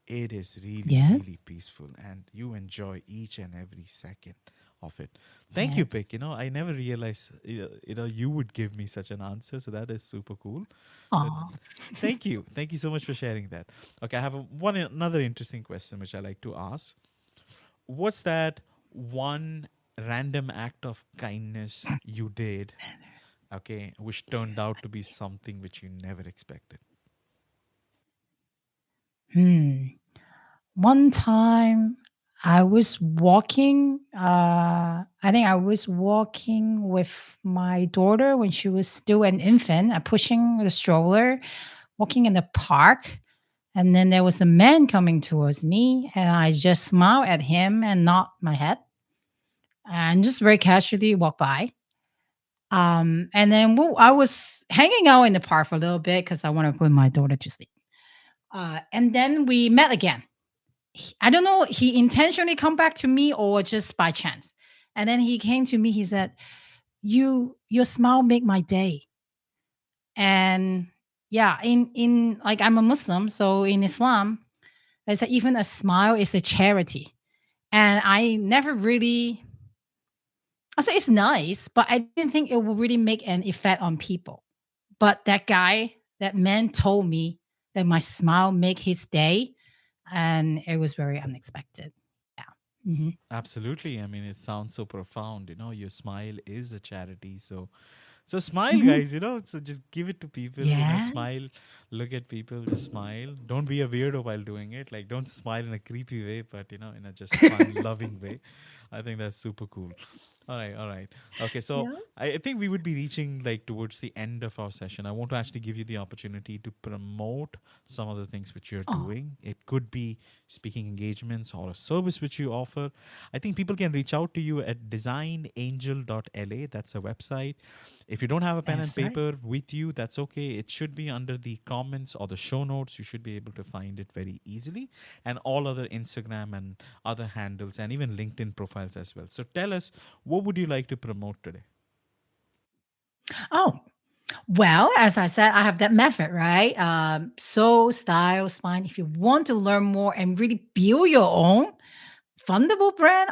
Speaker 1: It is really,
Speaker 2: Yes.
Speaker 1: really peaceful, and you enjoy each and every second of it. Thank you,
Speaker 2: Yes.
Speaker 1: Pick. I never realized you would give me such an answer, so that is super cool. Uh,
Speaker 2: Aw.
Speaker 1: thank you so much for sharing that. Okay, I have another interesting question which I like to ask. What's that one random act of kindness you did? Okay, which turned out to be something which you never expected.
Speaker 2: Hmm. One time I was walking, I think I was walking with my daughter when she was still an infant, pushing the stroller, walking in the park. And then there was a man coming towards me, and I just smiled at him and nod my head and just very casually walked by. And then I was hanging out in the park for a little bit because I want to put my daughter to sleep. And then we met again. I don't know, he intentionally come back to me or just by chance. And then he came to me, he said, your smile make my day. And yeah, in like I'm a Muslim, so in Islam, they say even a smile is a charity. And I never really I say it's nice, but I didn't think it would really make an effect on people. But that guy, that man told me that my smile make his day, and it was very unexpected. Yeah. Mhm.
Speaker 1: Absolutely. I mean, it sounds so profound. Your smile is a charity. So smile,
Speaker 2: Mhm.
Speaker 1: guys. So just give it to people.
Speaker 2: Yes.
Speaker 1: Smile, look at people, just smile. Don't be a weirdo while doing it. Like, don't smile in a creepy way, but in a just fun, loving way. I think that's super cool. All right, all right. Okay, so
Speaker 2: Yeah.
Speaker 1: I think we would be reaching like towards the end of our session. I want to actually give you the opportunity to promote some of the things which you're
Speaker 2: Oh,
Speaker 1: doing. It could be speaking engagements or a service which you offer. I think people can reach out to you at designangel.la. That's a website. If you don't have a pen and
Speaker 2: that's right.
Speaker 1: paper with you, that's okay. It should be under the comments or the show notes. You should be able to find it very easily. And all other Instagram and other handles and even LinkedIn profiles as well. So tell us, what would you like to promote today?
Speaker 2: Oh, Well, as I said, I have that method, right? Soul, style, spine. If you want to learn more and really build your own Fundable Brand,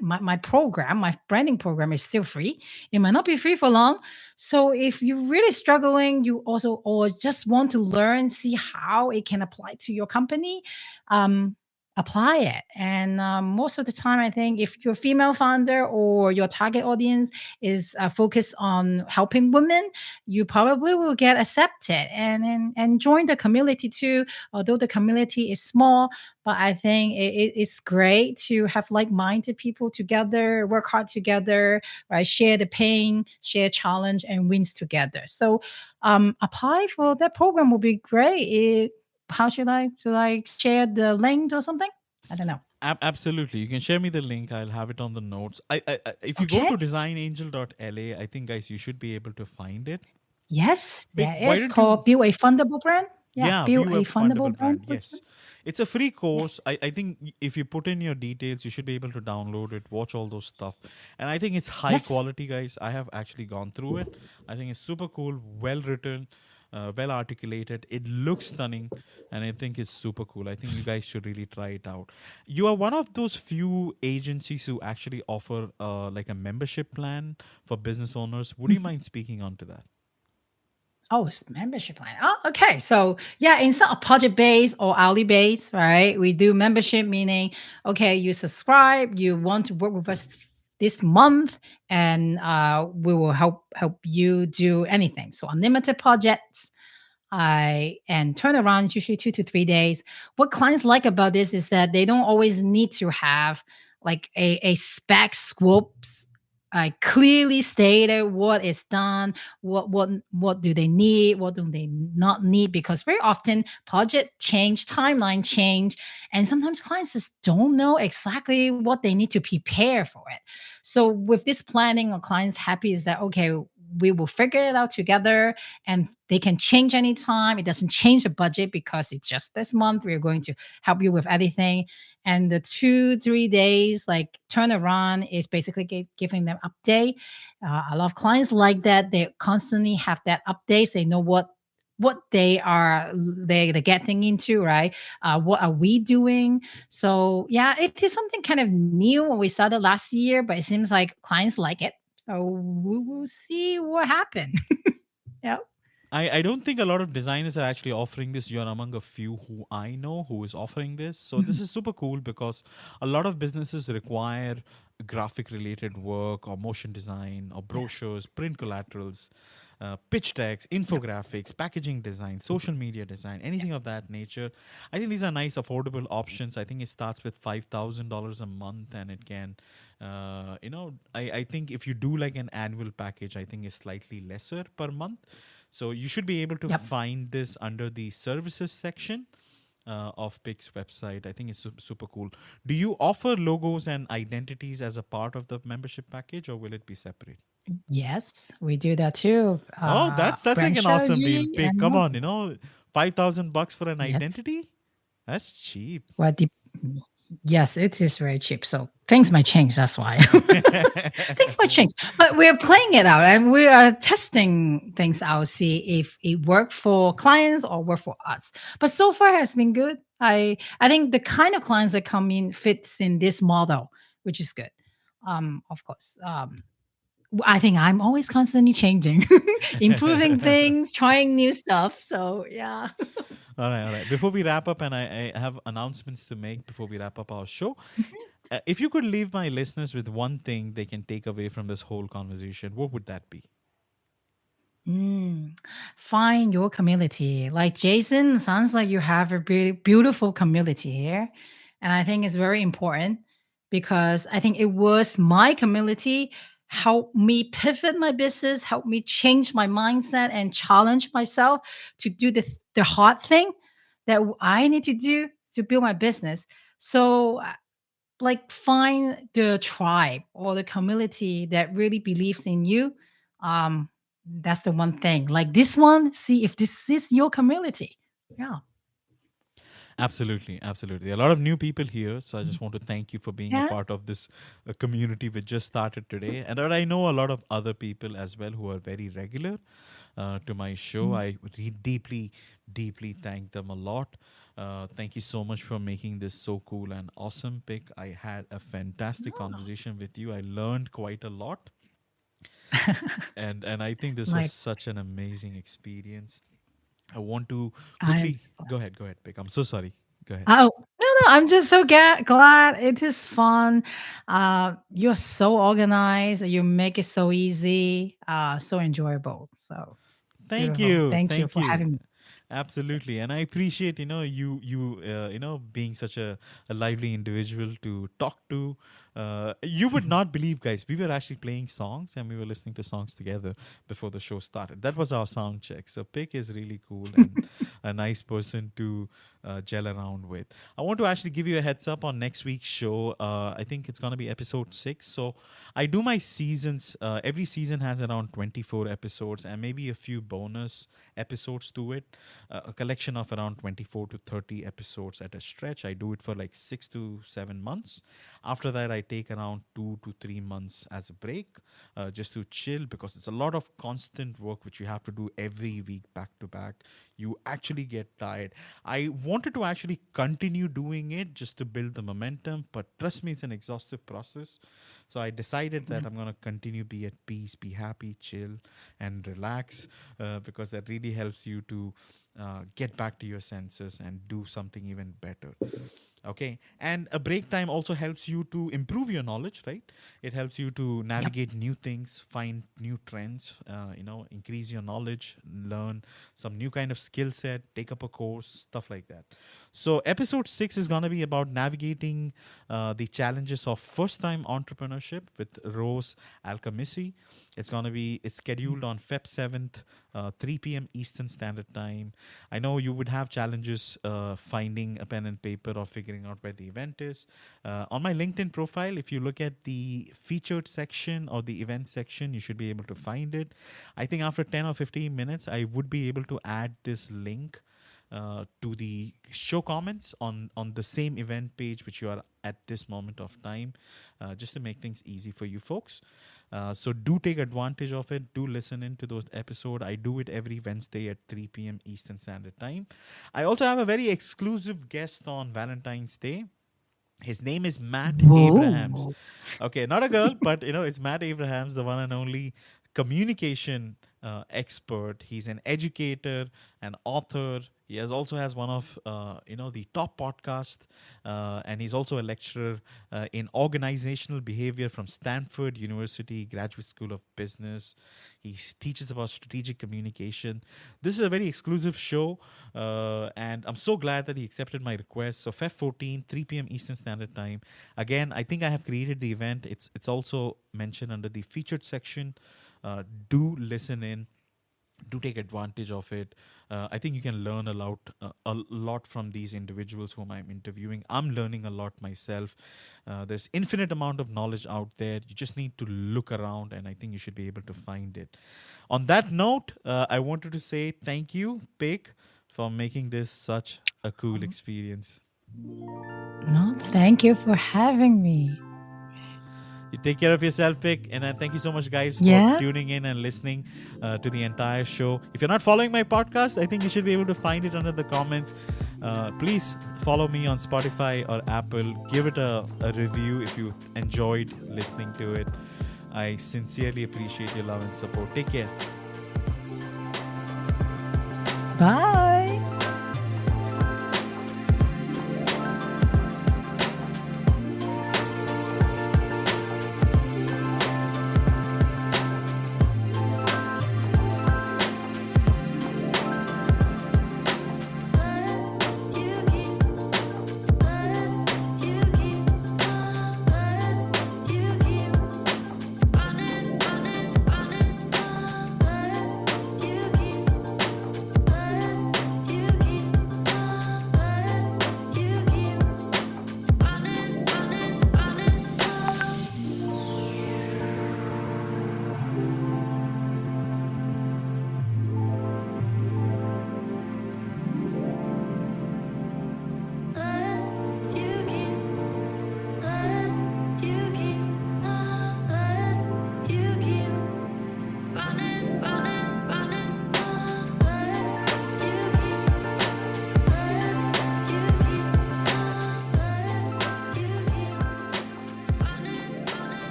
Speaker 2: my program, my branding program is still free. It might not be free for long. So if you're really struggling, you also or just want to learn, see how it can apply to your company, um, apply it. And most of the time, I think if you're a female founder or your target audience is focused on helping women, you probably will get accepted and join the community too. Although the community is small, but I think it's great to have like-minded people together, work hard together, right? Share the pain, share challenge, and wins together. So, apply for that program would be great. How should I to like share the link or something? I don't know.
Speaker 1: Absolutely. You can share me the link. I'll have it on the notes. If you go
Speaker 2: Okay.
Speaker 1: to designangel.la, I think, guys, you should be able to find it.
Speaker 2: Yes,
Speaker 1: Pick,
Speaker 2: there
Speaker 1: why
Speaker 2: is
Speaker 1: don't you
Speaker 2: called Build a Fundable Brand. Yeah,
Speaker 1: Yeah,
Speaker 2: Build
Speaker 1: view a
Speaker 2: a
Speaker 1: fundable
Speaker 2: Fundable Brand.
Speaker 1: brand. Yes. It's a free course.
Speaker 2: Yes.
Speaker 1: I think if you put in your details, you should be able to download it, watch all those stuff. And I think it's high
Speaker 2: Yes.
Speaker 1: quality, guys. I have actually gone through it. I think it's super cool, well written, well articulated. It looks stunning, and I think it's super cool. I think you guys should really try it out. You are one of those few agencies who actually offer like a membership plan for business owners. Would you mind speaking on to that?
Speaker 2: Oh, it's membership plan. Oh, okay. So yeah, instead of project based or hourly based, right? We do membership, meaning okay, you subscribe, you want to work with us this month, and we will help you do anything. So unlimited projects, I and turnaround usually 2 to 3 days. What clients like about this is that they don't always need to have like a spec scopes. I clearly stated what is done, what do they need, what do they not need, because very often project change, timeline change, and sometimes clients just don't know exactly what they need to prepare for it. So with this planning, our clients happy is that okay, we will figure it out together and they can change anytime. It doesn't change the budget because it's just this month. We're going to help you with everything. And the 2, 3 days like turnaround is basically giving them update. A lot of clients like that. They constantly have that updates. They know what they're getting into, right? What are we doing? So yeah, it is something kind of new when we started last year, but it seems like clients like it. So we will see what happens. Yeah.
Speaker 1: I don't think a lot of designers are actually offering this. You're among a few who I know who is offering this. So this is super cool because a lot of businesses require graphic related work or motion design or
Speaker 2: Yeah.
Speaker 1: brochures, print collaterals, pitch decks,
Speaker 2: Yep.
Speaker 1: infographics, packaging design, social media design, anything of that nature. I think these are nice, affordable options. I think it starts with $5,000 a month, and it can, I think if you do like an annual package, I think it's slightly lesser per month. So you should be able to
Speaker 2: Yep.
Speaker 1: find this under the services section of Pik's website. I think it's super cool. Do you offer logos and identities as a part of the membership package, or will it be separate?
Speaker 2: Yes, we do that too.
Speaker 1: Oh, that's like
Speaker 2: Brand
Speaker 1: an awesome deal.
Speaker 2: strategy
Speaker 1: Pik,
Speaker 2: and
Speaker 1: come
Speaker 2: more.
Speaker 1: on, $5,000 for an
Speaker 2: Yes.
Speaker 1: identity? That's cheap.
Speaker 2: Well, yes, it is very cheap. So things might change. That's why things might change. But we're playing it out and we are testing things out, see if it worked for clients or work for us. But so far has been good. I think the kind of clients that come in fits in this model, which is good. Of course. I think I'm always constantly changing, improving things, trying new stuff. So yeah.
Speaker 1: All right, all right. Before we wrap up, and I have announcements to make before we wrap up our show. If you could leave my listeners with one thing they can take away from this whole conversation, what would that be?
Speaker 2: Mm, find your community. Like Jason, sounds like you have a beautiful community here. And I think it's very important because I think it was my community helped me pivot my business, helped me change my mindset and challenge myself to do the hard thing that I need to do to build my business. So like find the tribe or the community that really believes in you. um that's the one thing, like this one, see if this is your community. Yeah.
Speaker 1: Absolutely, absolutely. A lot of new people here, so I just want to thank you for being a
Speaker 2: Yeah.
Speaker 1: part of this community which just started today. And I know a lot of other people as well who are very regular to my show.
Speaker 2: Mm.
Speaker 1: I deeply, deeply thank them a lot. Thank you so much for making this so cool and awesome, Pick. I had a fantastic conversation with you. I learned quite a lot, and I think this was
Speaker 2: Like
Speaker 1: such an amazing experience. I want to
Speaker 2: I'm
Speaker 1: quickly go ahead, Pick. I'm so sorry. Go ahead.
Speaker 2: Oh, no, I'm just so glad it is fun. You're so organized. You make it so easy, so enjoyable. So
Speaker 1: Thank
Speaker 2: beautiful.
Speaker 1: you.
Speaker 2: Thank you
Speaker 1: Thank
Speaker 2: for
Speaker 1: you.
Speaker 2: having me.
Speaker 1: Absolutely. And I appreciate, being such a lively individual to talk to. You would not believe, guys, we were actually playing songs and we were listening to songs together before the show started. That was our sound check. So Pick is really cool and a nice person to gel around with. I want to actually give you a heads up on next week's show. I think it's going to be episode 6. So I do my seasons. Every season has around 24 episodes and maybe a few bonus episodes to it. A collection of around 24 to 30 episodes at a stretch. I do it for like 6 to 7 months. After that, I take around 2 to 3 months as a break just to chill, because it's a lot of constant work which you have to do every week back to back. You actually get tired. I wanted to actually continue doing it just to build the momentum, but trust me, it's an exhaustive process. So I decided that I'm going to continue be at peace, be happy, chill, and relax, because that really helps you to get back to your senses and do something even better. Okay. And a break time also helps you to improve your knowledge, right? It helps you to
Speaker 2: Yep.
Speaker 1: navigate new things, find new trends, increase your knowledge, learn some new kind of skill set, take up a course, stuff like that. So episode 6 is going to be about navigating the challenges of first time entrepreneurship with Rose Alchemisi. It's scheduled on Feb 7th, 3 p.m. Eastern Standard Time. I know you would have challenges finding a pen and paper or figuring out where the event is. On my LinkedIn profile, if you look at the featured section or the event section, you should be able to find it. I think after 10 or 15 minutes, I would be able to add this link to the show comments on the same event page which you are at this moment of time, just to make things easy for you folks. So do take advantage of it. Do listen in to those episodes. I do it every Wednesday at 3 p.m. Eastern Standard Time. I also have a very exclusive guest on Valentine's Day. His name is Matt Abrahams.
Speaker 2: Whoa.
Speaker 1: Okay, not a girl, but it's Matt Abrahams, the one and only communication expert. He's an educator, an author. He also has one of the top podcast, and he's also a lecturer in organizational behavior from Stanford University Graduate School of Business. He teaches about strategic communication. This is a very exclusive show, and I'm so glad that he accepted my request. So Feb 14, 3 p.m. Eastern Standard Time. Again, I think I have created the event. It's also mentioned under the featured section. Do listen in. Do take advantage of it. I think you can learn a lot from these individuals whom I'm interviewing. I'm learning a lot myself. There's infinite amount of knowledge out there. You just need to look around, and I think you should be able to find it. On that note, I wanted to say thank you, Pik, for making this such a cool experience.
Speaker 2: No, thank you for having me.
Speaker 1: You take care of yourself, Pick. And thank you so much, guys, for
Speaker 2: Yeah.
Speaker 1: tuning in and listening to the entire show. If you're not following my podcast, I think you should be able to find it under the comments. Please follow me on Spotify or Apple. Give it a review if you enjoyed listening to it. I sincerely appreciate your love and support. Take care.
Speaker 2: Bye.